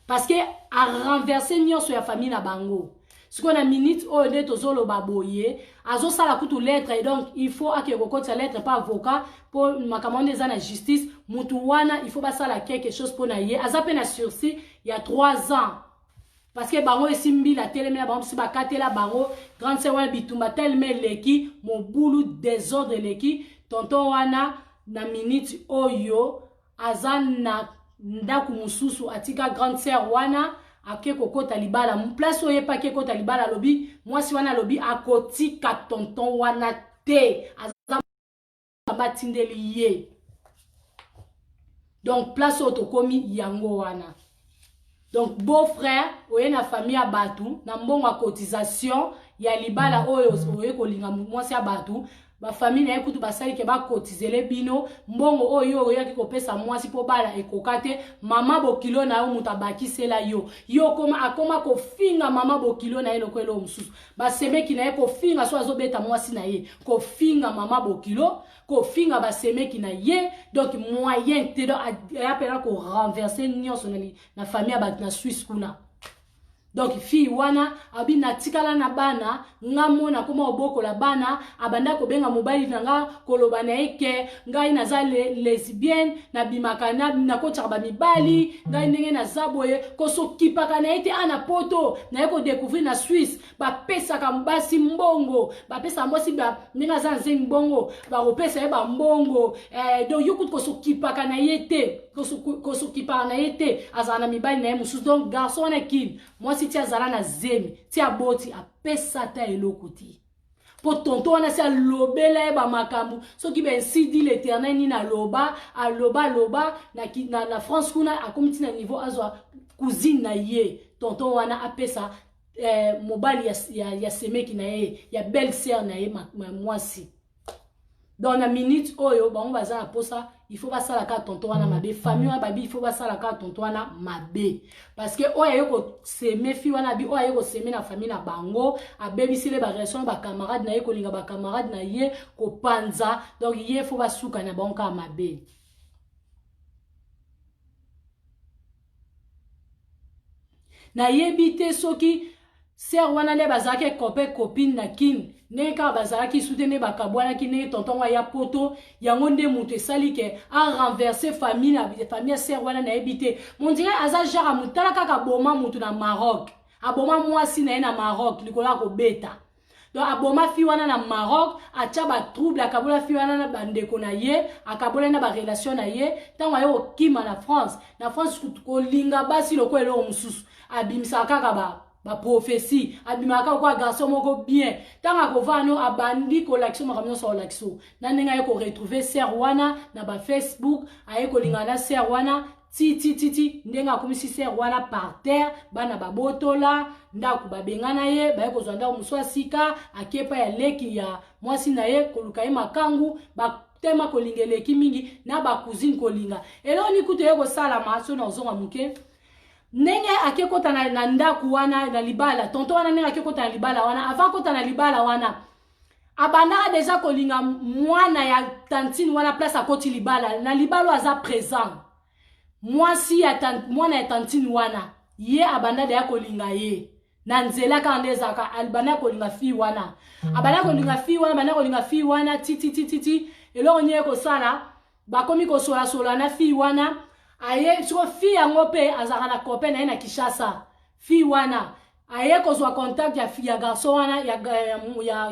parce que a renverser nyonso ya famille na bango. Ce qu'on a minute au nez tozolo baboye azo sala kutu lettre et donc il faut ake kokota lettre par avocat pour makamande za na justice mutu wana il faut ba sala quelque chose pour na ye azape na sursis il y a 3 ans parce que bango esimbi la télé na bango si ba katela bango grande sœur wana bitumba tellement leki mon boulot désordre leki tonton wana na minute oyo azana ndaku mususu atika grande sœur wana ake kokota libala place oye pa ke kota libala lobi mwasi wana lobi akotika tonton wana te azamba tindeli ye donc place otokomi yango wana donc beau frère oye na famille ya batu na mbongo a cotisation ya libala oyo oye kolinga mwasi ya batu ba famille na ekutu basali ke ba cotizele bino mbongo oyo oyo yaki kopesa mwasi po bala ekokate mama bokilo na yo mutabakisela yo akoma kofinga mama bokilo na ye loko elo mususu basemeki na ye kofinga so azobeta mwasi na ye kofinga mama bokilo kofinga basemeki na ye donc moyen te do apela ko renverser nyonso na famille ya na Suisse kuna. Donc fi wana abi natikala na bana ngamona koma oboko la bana abanda ko benga mobali nanga koloba na eke ngai naza lesbienne na bimakana na kocha ba mibali ngai ndenge na zaboye koso kipaka na ete ana poto na yeko découvrir na Suisse ba pesa ka mbasi mbongo ba pesa mbosi ba ninga za nzeng mbongo ba kopesa ba mbongo donc yokut koso kipaka na yete koso kipaka na yete azana mibali na ye mususu donc garçon na kin moi si tia zala na zemi tia boti apesa ta elokoti po tonto wana si alobela ye ba makambu soki ben si dit l'éternel ni na loba aloba na France kuna akomiti na niveau azwa cousine na ye tonto wana apesa mobali ya semeki na ye ya belle sœur na ye mwasi dans la minute oyo bango baza na posa il faut pas ça la carte tonton wana mabe famille wana babi il faut pas ça la carte tonton wana mabe parce que oya yoko seme fi wana bi oya yoko seme na famille na bango abebisile ba relation ba camarade na ye ko linga ba camarade na ye ko panza donc il faut pas souka na bango ka mabe na yebite soki sœur wana le bazake copine na kin ne ka bazaki soutenir bakabwana ki ne tonton wa ya poto yango nde mutu esali ke a renverser famille sœur wana na ebite mon dirait aza genre mutala kaka boma mutu na Maroc aboma mwasi na ye na Maroc likola ko beta donc aboma fi wana na Maroc acha ba trouble akabola fi wana na bandeko na ye akabola na ba relation na ye tango ayo kima na France ko linga basi loko elo mususu abimisa kaka ba prophétie abimaka kwa garçon moko bien tanga ko vano abandi ko l'action makamno so l'action na ninga ye ko retrouver sœur wana na ba Facebook aye ko lingana sœur wana ti ndenga komisi sœur wana par terre bana babotola ndaku babengana ye ba ye ko zwanda muswasika akepa ya leki ya mwasi na ye ko luka ye makangu ba tema ko lingeleki mingi na ba cousine ko linga eloni kuto ye ko sala maso na zonga muke nenge akekota na ndaku wana na libala tonto wana nenge akekota na libala wana avant kota na libala wana abandaka déjà kolinga mwana ya tantine wana place akoti libala na libalo aza présent mwasi ya mwana ya tantine wana ye abanda deya kolinga ye na nzela kaka nde ezalaka abanda kolinga fi wana abanda kolinga fi wana abanda kolinga fi wana tititititi eloko nye kosala bakomi kosola na fi wana aye siko fi yango mpe azalaka na copain na ye na Kinshasa fi wana aye kozwa contact ya garçon wana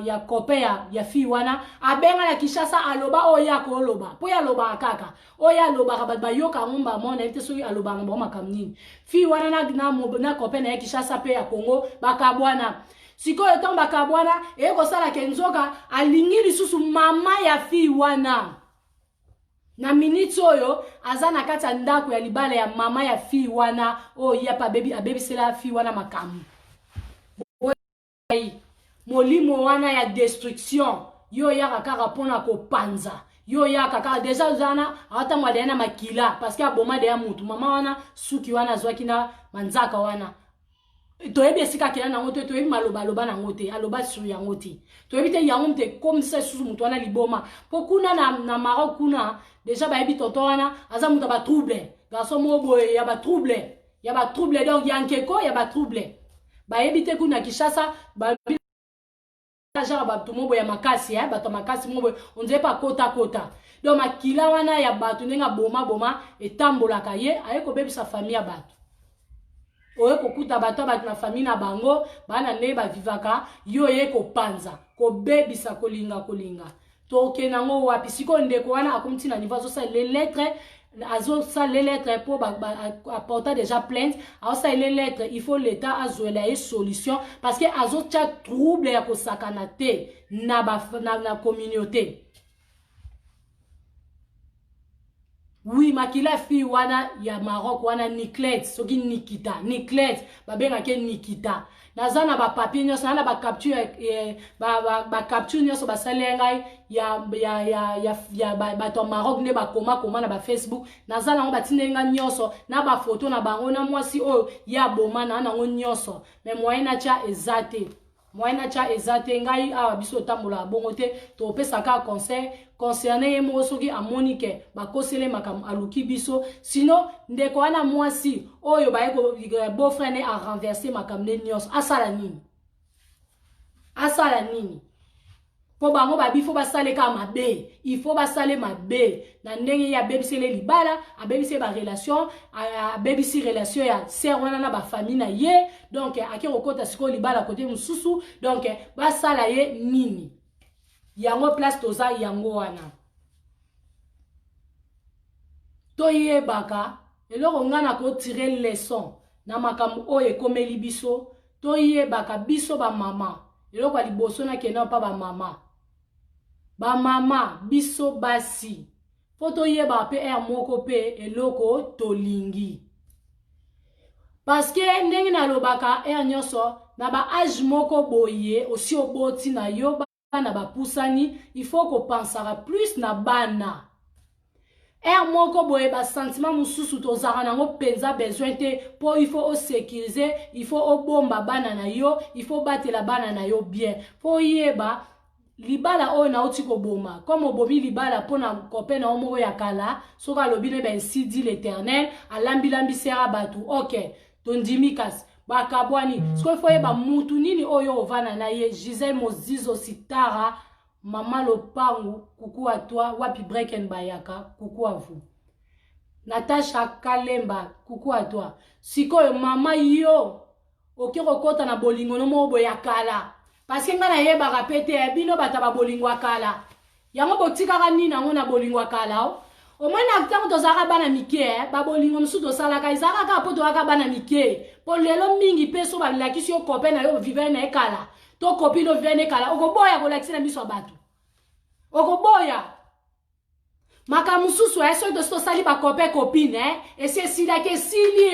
ya copain ya fi wana abenga na Kinshasa aloba oya koloba po ya loba kaka oya aloba ka bayoka ngomba mona ite soki aloba ngomba makamnini fi wana na copain na ya Kinshasa pe ya Congo bakabwana sikoyo ntango bakabwana eye kosala ke nzoka alingi lisusu mama ya fi wana na minute oyo aza na kati ya ndako ya libala ya mama ya fi wana oya pa abebisela fi wana makamu molimo wana ya destruction yo yaka kaka pona kopanza yo yaka kaka deja zana ata mwade na makila parce que aboma de ya mutu mama wana suki wana zwaki na manzaka wana toyebi esika kela nango te toyebi maloba nango te aloba sur yango te toyebi te yango te comme ça susu mutu wana liboma po kuna na Maroc kuna deja bayebi tonton wana aza mutu ba trouble garçon mo boye ya ba trouble donc yankeko ya ba trouble bayebi te kuna Kinshasa ba genre bato mobo ya makasi bato makasi mobo on dirait pas kota donc makila wana ya bato nenga boma etambolaka ye aye kobebisa famille ya bato oye kokuta bato na famille na bango bana ne bavivaka yo ye kopanza kobebisa kolinga toke nango wapi siko ndeko wana akomti na niveau azosa les lettres les lettres pour apporter déjà plainte ça les lettres il faut l'état azwela solution parce que azotia trouble ya kosakana te na communauté. Oui, makila fi wana ya Maroc wana Niklet soki Niklet babenga ke Nikita nazana ba papier nyonso na ba capture ba capture nyonso ba salengai ya bato Maroc ne ba koma na ba Facebook nazana ngo batinenga nyonso na ba photo na bango na mwasi oyo ya boma na ngo nyonso mais moyena cha ezate ngai awa biso tambola bongo te to pesa ka conseil concerné ye mo soki amonike bakosele makam aluki biso sinon ndeko wana mwasi oyo baye ko beau-frère ne a renversé makam ne nyos asala nini po bango babifo basale ka mabe il faut basale mabe na ndenge ya bebisele libala abebise ba relation abebisi relation ya sœur wana na ba famille na ye donc akero kota siko libala côté mususu donc basala ye nini yango place toza yango wana toye baka eloko ngana ko tirer leçon na makambo oyo ekomeli biso toye baka biso ba mama eloko liboso na kena pa ba mama biso basi foto yeba pe moko pe eloko tolingi parce que ndenge na lobaka nyonso na ba âge moko boye aussi oboti na yo bana ba pusani il faut ko pensera plus na bana moko boye ba sentiment mususu tozaka nango penza besoin te po il faut sécuriser il faut obomba bana na yo il faut batela bana na yo bien po yeba libala oyo na oti koboma comme obomi libala pona copain na omoko ya kala soka lobine ben si dit l'Éternel alambi sera batu ok tondimi kasi bakabwani sko foye ba mutu nini oyo ovana na ye Gisèle Mozizo Sitara mama Lopangu coucou à toi wapi Breken Bayaka coucou à vous Natasha Kalemba coucou à toi sikoyo mama yo okiro kota na bolingo no mobo ya kala parce que ngana yeba rapete bino bata ba bolingo akala yango botikaka nini nango na bolingo akala o mwana ntango tozaka bana mike ba bolingo msusu tosalaka izaka ka poto aka bana mike po lelo mingi peso ba lakisi yo copain na yo vivre na ekala to copine vivre na ekala okoboya ko lakisi na biso bato okoboya maka msusu eso to sali ba copain copine esi sila ke sili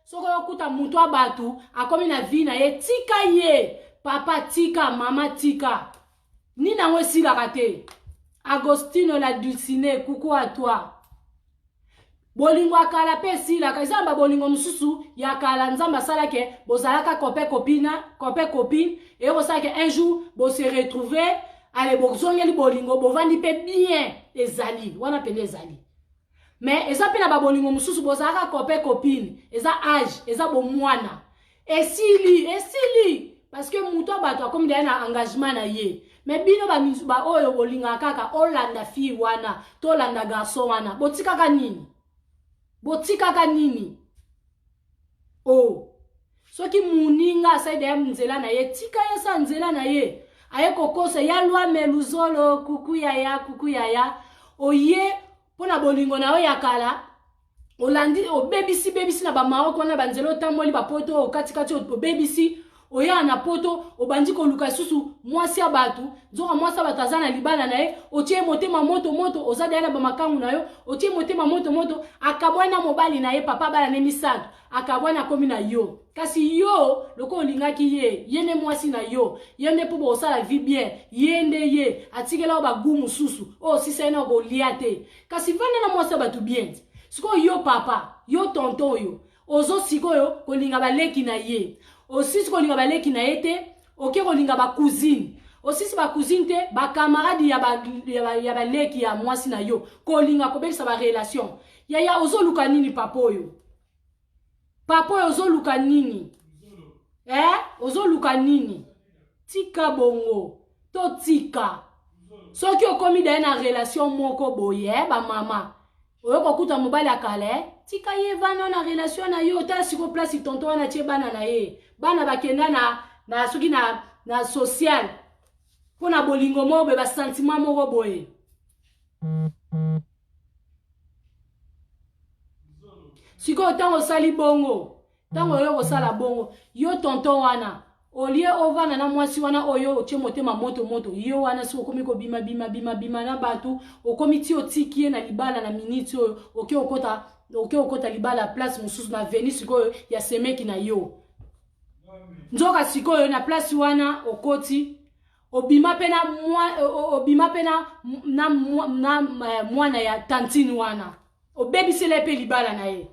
soko yokuta mutu abatu akomi na vie na ye tika ye papa tika, mama tika. Ni nango sila kate. Agostino la Dulcinée, coucou à toi. Bolingo akala pe sila. Kazamba bolingo msusu ya kala nzamba sala ke bozalaka copain copine. Et on sait qu'un jour, vous se retrouver allez bozongeli bolingo bovandi pe bien ezali wana pene ezali mais eza pe na ba bolingo mususu bozaka copain copine eza âge eza bomwana esili parce que muto bato comme na engagement na ye mais bino ba misu ba oyo bolinga kaka olanda fi wana to landa garçon wana botikaka nini oh soki muninga asaide ya nzela na ye tika ya sa nzela na ye aye kokose ya lwa meluzolo kuku yaya oye pona bolingo na yo ya kala olandi obebisi na ba maoko na banzelo tamboli ba poto okatikati obebisi oya na poto obandi koluka susu mwasi ya batu nzoka mwasi batu azana libala na ye otie motema moto ozada na ba makangu na yo otie motema moto akabwana mobali na ye papa bala ne misato akabwana komi na yo kasi yo loko olingaki ye ne mwasi na yo yende po bosala vie bien yende ye atikela ba gumu susu sisa ena ko liate kasi vande na mwasi batu bien siko yo papa yo tonton yo ozo sikoyo kolinga baleki na ye osisi kolinga baleki na ye te oke kolinga ba cousine osisi ba cousine te ba camarade ya baleki ya mwasi na yo kolinga kobekisa ba relation ya ozo luka nini papa oyo ozo luka nini ozo luka nini tika bongo to tika soki okomi daye na relation moko boye ba mama oyo kokuta mobali akale tika ye vana na relation na yo tala siko place tonton wana tie bana na ye bana bakenda na soki na social pona bolingo mo be ba sentiment moko boye siko tango sali bongo tango yo sala bongo yo tonton wana olie ovana na mwasi wana oyo otie motema moto yo wana siko komi ko bima na batu okomi ti otikie na libala na minute oyo oke okota libala place mususu na veni siko ya semeki na yo nzoka siko yo na place wana okoti obima pena mwana ya tantine wana obebisele pe libala na ye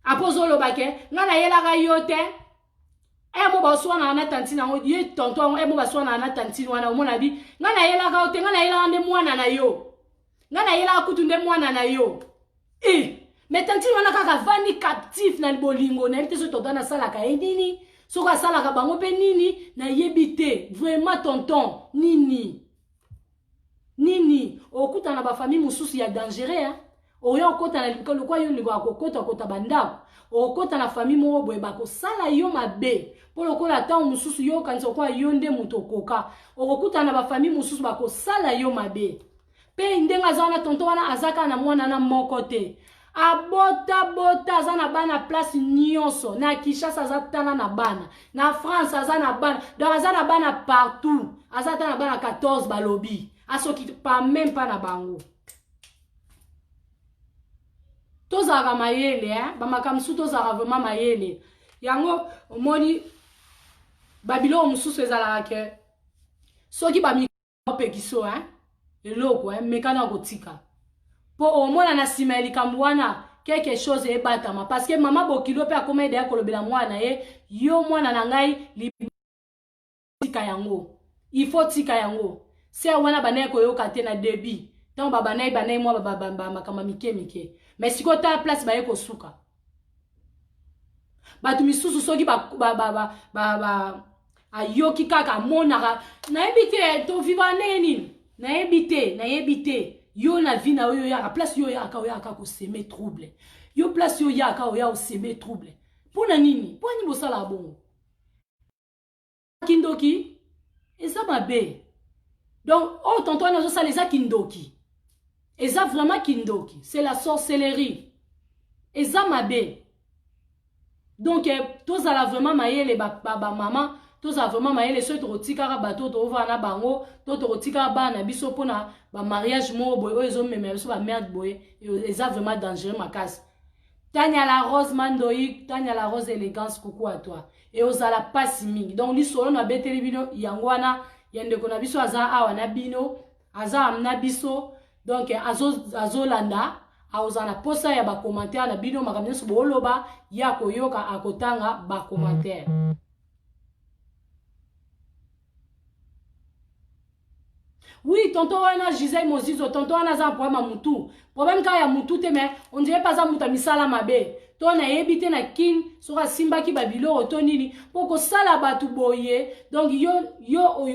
apozolo bake ngana yelaka yo te mo baswana na tantine ngo ye tonton mo baswana na tantine wana omona bi ngana yelaka yo te ngana yelaka nde mwana na yo ngana yelaka kutu nde mwana na yo mais tantine wana kaka vani captif na bolingo na yebite so tonton na salaka nini soko asalaka bango pe nini na yebite vraiment tonton nini okuta na ba famille mususu ya dangereux oyo okota na likolo kwa yo ligo akokota bandako okota na famille moko boye bakosala yo mabe po lokola tango mususu yo kanisa kwa yo nde muto koka okokuta na ba famille mususu bakosala yo mabe pe ndenga zana tonton wana azaka na mwana na moko te abota aza na bana place nyonso na Kinshasa aza tana na bana na France aza na bana donc aza na bana partout aza tana na bana 14 balobi asoki pas même pas na bango tozaka mayele bamakamsu tozaka vraiment mayele yango omoni babilo mususu ezalaka ke soki bamikopekiso eloko mekana kotika po omona na sima ya likambo wana quelque chose ebatama parce que mama bokilo pe akoma ede ya kolobela mwana ye yo mwana na ngai tika yango il faut tika yango se wana banaye koyoka te na débit tant banaye mwa makama mike mais siko ta place baye kosuka batu misusu soki ayoki kaka monaka nayebi te to vivre ndenge nini nayebi te yo na vie na yo yaka place yo yaka oyaka koseme trouble yo place yo yaka oya oseme trouble pona nini bosala bongo kindoki eza mabe donc tonton na osala eza kindoki eza vraiment kindoki c'est la sorcellerie eza mabe donc tozala vraiment mayele ba mama tozala vraiment mayele so tokotikaka bato tovana na bango to tokotikaka bana biso pona ba mariage mo boye oyo ezomema biso ba merde boye eza vraiment dangereux makasi Tania la Rose Mandoïk, Tania la Rose élégance, coucou à toi. Et ozala pasi mingi. Donc l'isolo na beteli bino yangwana yende kona biso aza awana bino aza amna biso donc azo landa aozana posa ya ba commentaire na bino makamyo so boloba ya koyoka akotanga ba commentaire. Oui, tonton wana Gisèle Mozizo, tonton wana za problème à mutu. Problème ka ya mutu te mais on dirait pas ça muta misala mabe. To na yebite na kin soka simba ki babilo otonini poko sala batu boye. Donc yo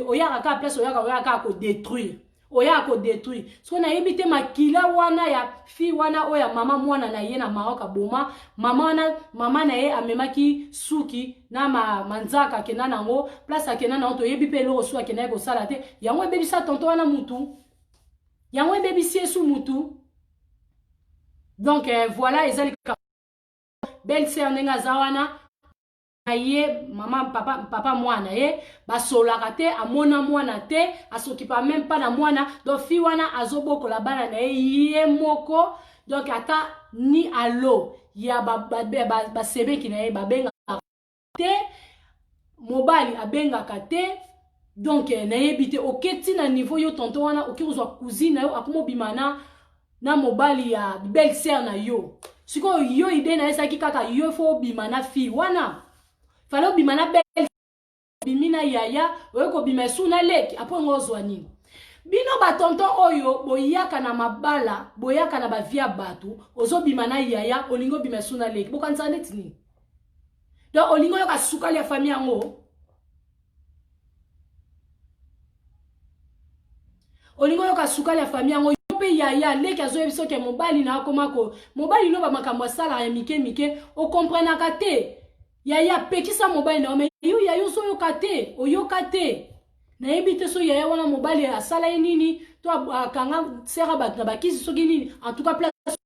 oyaka ka place oyaka ko détruire. Oya ko détruire. So na yebite makila wana ya fi wana oya mama mwana na ye na maroka boma. Mama na ye amemaki suki na manzaka kena nango place kena na to yebi pe lo so kena ko sala te. Yango bebi sa tonto wana mutu. Yango bebi si sou mutu. Donc voilà ezali belle sœur nenga zawana ye maman papa mwana ye basolaka te amona mwana te asokipa même pas na mwana donc fi wana azobokola bana na ye moko donc ata ni alo ya ba sebeki na ye babenga te mobali abengaka te donc na yebite oketi na niveau yo tonton wana okiruzwa cousine na yo akomo bimana na mobali ya belle sœur na yo siko yo ide na esaki kaka yo fo bimana fi wana falo bimana belle bimina yaya oyeko bimesu na leki apo ngozwa nini bino ba tonton oyo boyaka na mabala boyaka na ba via batu ozo bimana yaya olingo bimesu na leki bokanza neti ni donc olingo yo ka sukali ya famille yango olingo yo ka sukali ya famille yango pe yaya leki azo yebiso ke mobali na akomako mobali no ba makambo sala ya mike o comprenaka te yaya pekisa mobali na me yo yayo so yokate oyokate na yebite so yaya wana mobali asala nini to kanga sera bat na bakisi so nini en tout cas place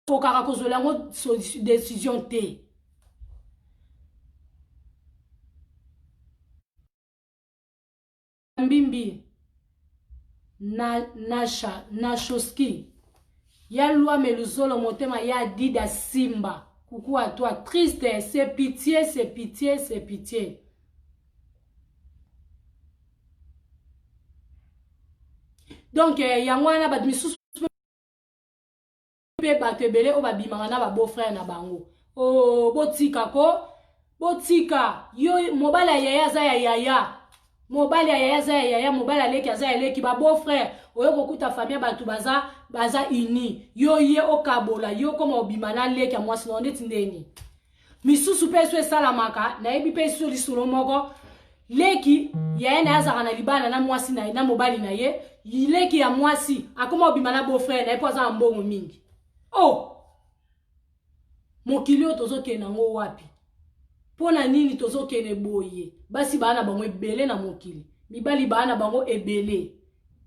ko kaka kozola ngo décision te mbimbi na shoski ya loi meluzolo motema ya dida simba coucou à toi triste c'est pitié c'est pitié c'est pitié donc yangwana bat misusu pe batebele o babimanga na ba beau frère na bango oh botika yo mobala yaya za yaya mobali ya yaya mobali aleki aza eleki ba beau frère oyo kokuta famille batu baza ini yo ye okabola yo koma obimana leki mwasi na ndeti ndeni misusu peso esalamaka na yebi peso lisolo moko leki yaya na azaka na libana na mwasi na mobali na ye leki ya mwasi akoma obimana beau frère na ye po aza mbongo mingi oh mokili oyo tozokenda ngo wapi pona nini tozokene boye basi bana bango ebele na mokili mibali bana bango ebele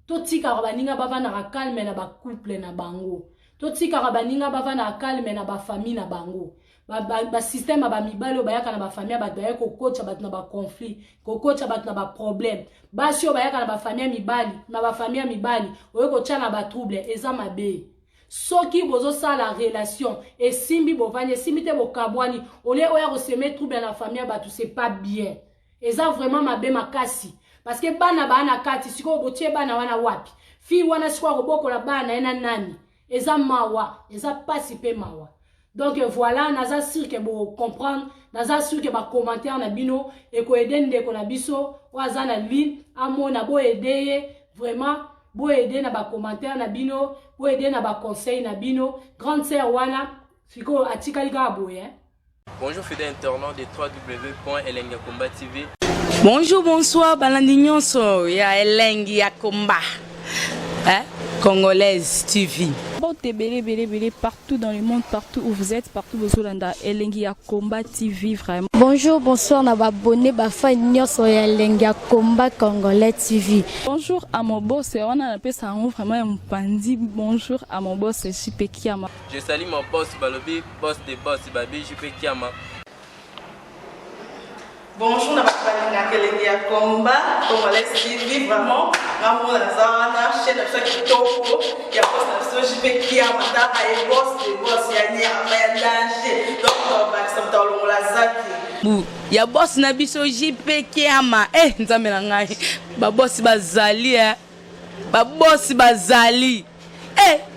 totika baninga bavana calme na ba couple na bango totika baninga bavana calme na ba famille na bango ba système ba mibali bayaka na ba famille ba doye ko coach ba na ba conflit ko coach ba na ba problème basi bayaka na ba famille mibali na ba famille mibali oyo ko tcha na ba trouble eza mabe soki bozo sala relation et simbi bovanye simbi te bokabwani ole oya ko se mettre trouble na famille ba tout c'est pas bien eza vraiment mabe makasi parce que bana kati siko botie bana wana wapi fi wana siko ko bokola bana ena nani eza mawa eza pasi pe mawa donc voilà naza sûr que bo comprendre naza sûr que ba commentaire na bino et ko aider ndeko na biso waza na ligne amona bo aider vraiment bo aider na ba commentaire na bino bo aider na ba conseil na bino grande sœur wana siko atikali ka boye Bonjour fidèles internautes de www.elengiakomba TV. Bonjour, bonsoir, balandi nyonso ya Elengi ya Komba. Congolaise TV. Bon, bélé partout dans le monde, partout où vous êtes, partout où vous êtes, Elengi ya Komba TV vraiment. Bonjour, bonsoir, na abonné ba fan nyonso ya Elengi ya Komba Congolais TV. Bonjour à mon boss, on a appelé ça vraiment un pandi. Bonjour à mon boss, JP Kiama. Je salue mon boss Balobi, boss des boss Babi, JP Kiama. Bonjour, na balinga Elengi ya Komba Congolais TV vraiment. Ngamo na zana chaîne ça qui toko ya boss na JP Kiama ta ay boss des boss ya ni ya danger. Donc ba samta longola zaki. Ya boss na biso JP Kiama nzambe na ngai ba boss bazali ba boss bazali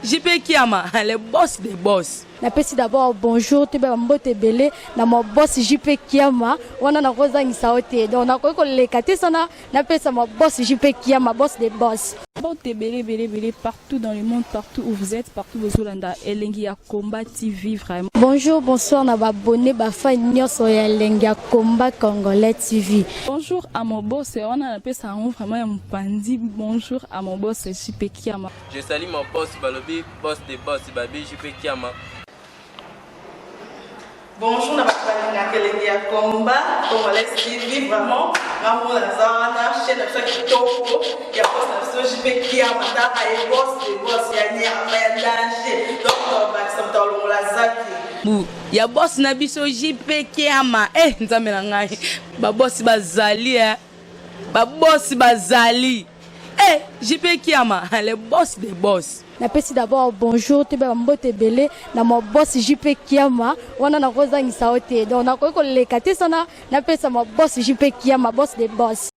JP Kiama, le boss des boss. Napesi d'abord bonjour te ba mbote belé na mo boss JP Kiama wana na kozangisa ote donc na ko lekate sana napesa mo boss JP Kiama boss des boss. Mbote belé partout dans le monde, partout où vous êtes, partout où vous êtes, Elengi ya Komba TV vraiment. Bonjour, bonsoir na ba abonné ba fan nyonso ya Elengi ya Komba Congolais TV. Bonjour à mon boss, on a appelé ça vraiment un pandi. Bonjour à mon boss JP Kiama. Je salue mon boss Balobi, boss des boss, Babi JP Kiama. Bonjour, na bakubali na Elengi ya Komba Congolais TV vraiment ngamu na zana chaîne na kitoko ya boss na JP Kiama ta ay boss de boss ya nya ya danger donc ba samtalo la zaki Bu, ya boss na biso JP Kiama. Nzambe na ngai. Ba boss bazali Ba boss bazali. JP Kiama, le boss des boss. Napesi d'abord bonjour te ba mbote belé na mo boss JP Kiama wana na kozangisa ote donc na ko lekate sana napesa mo boss JP Kiama boss des boss.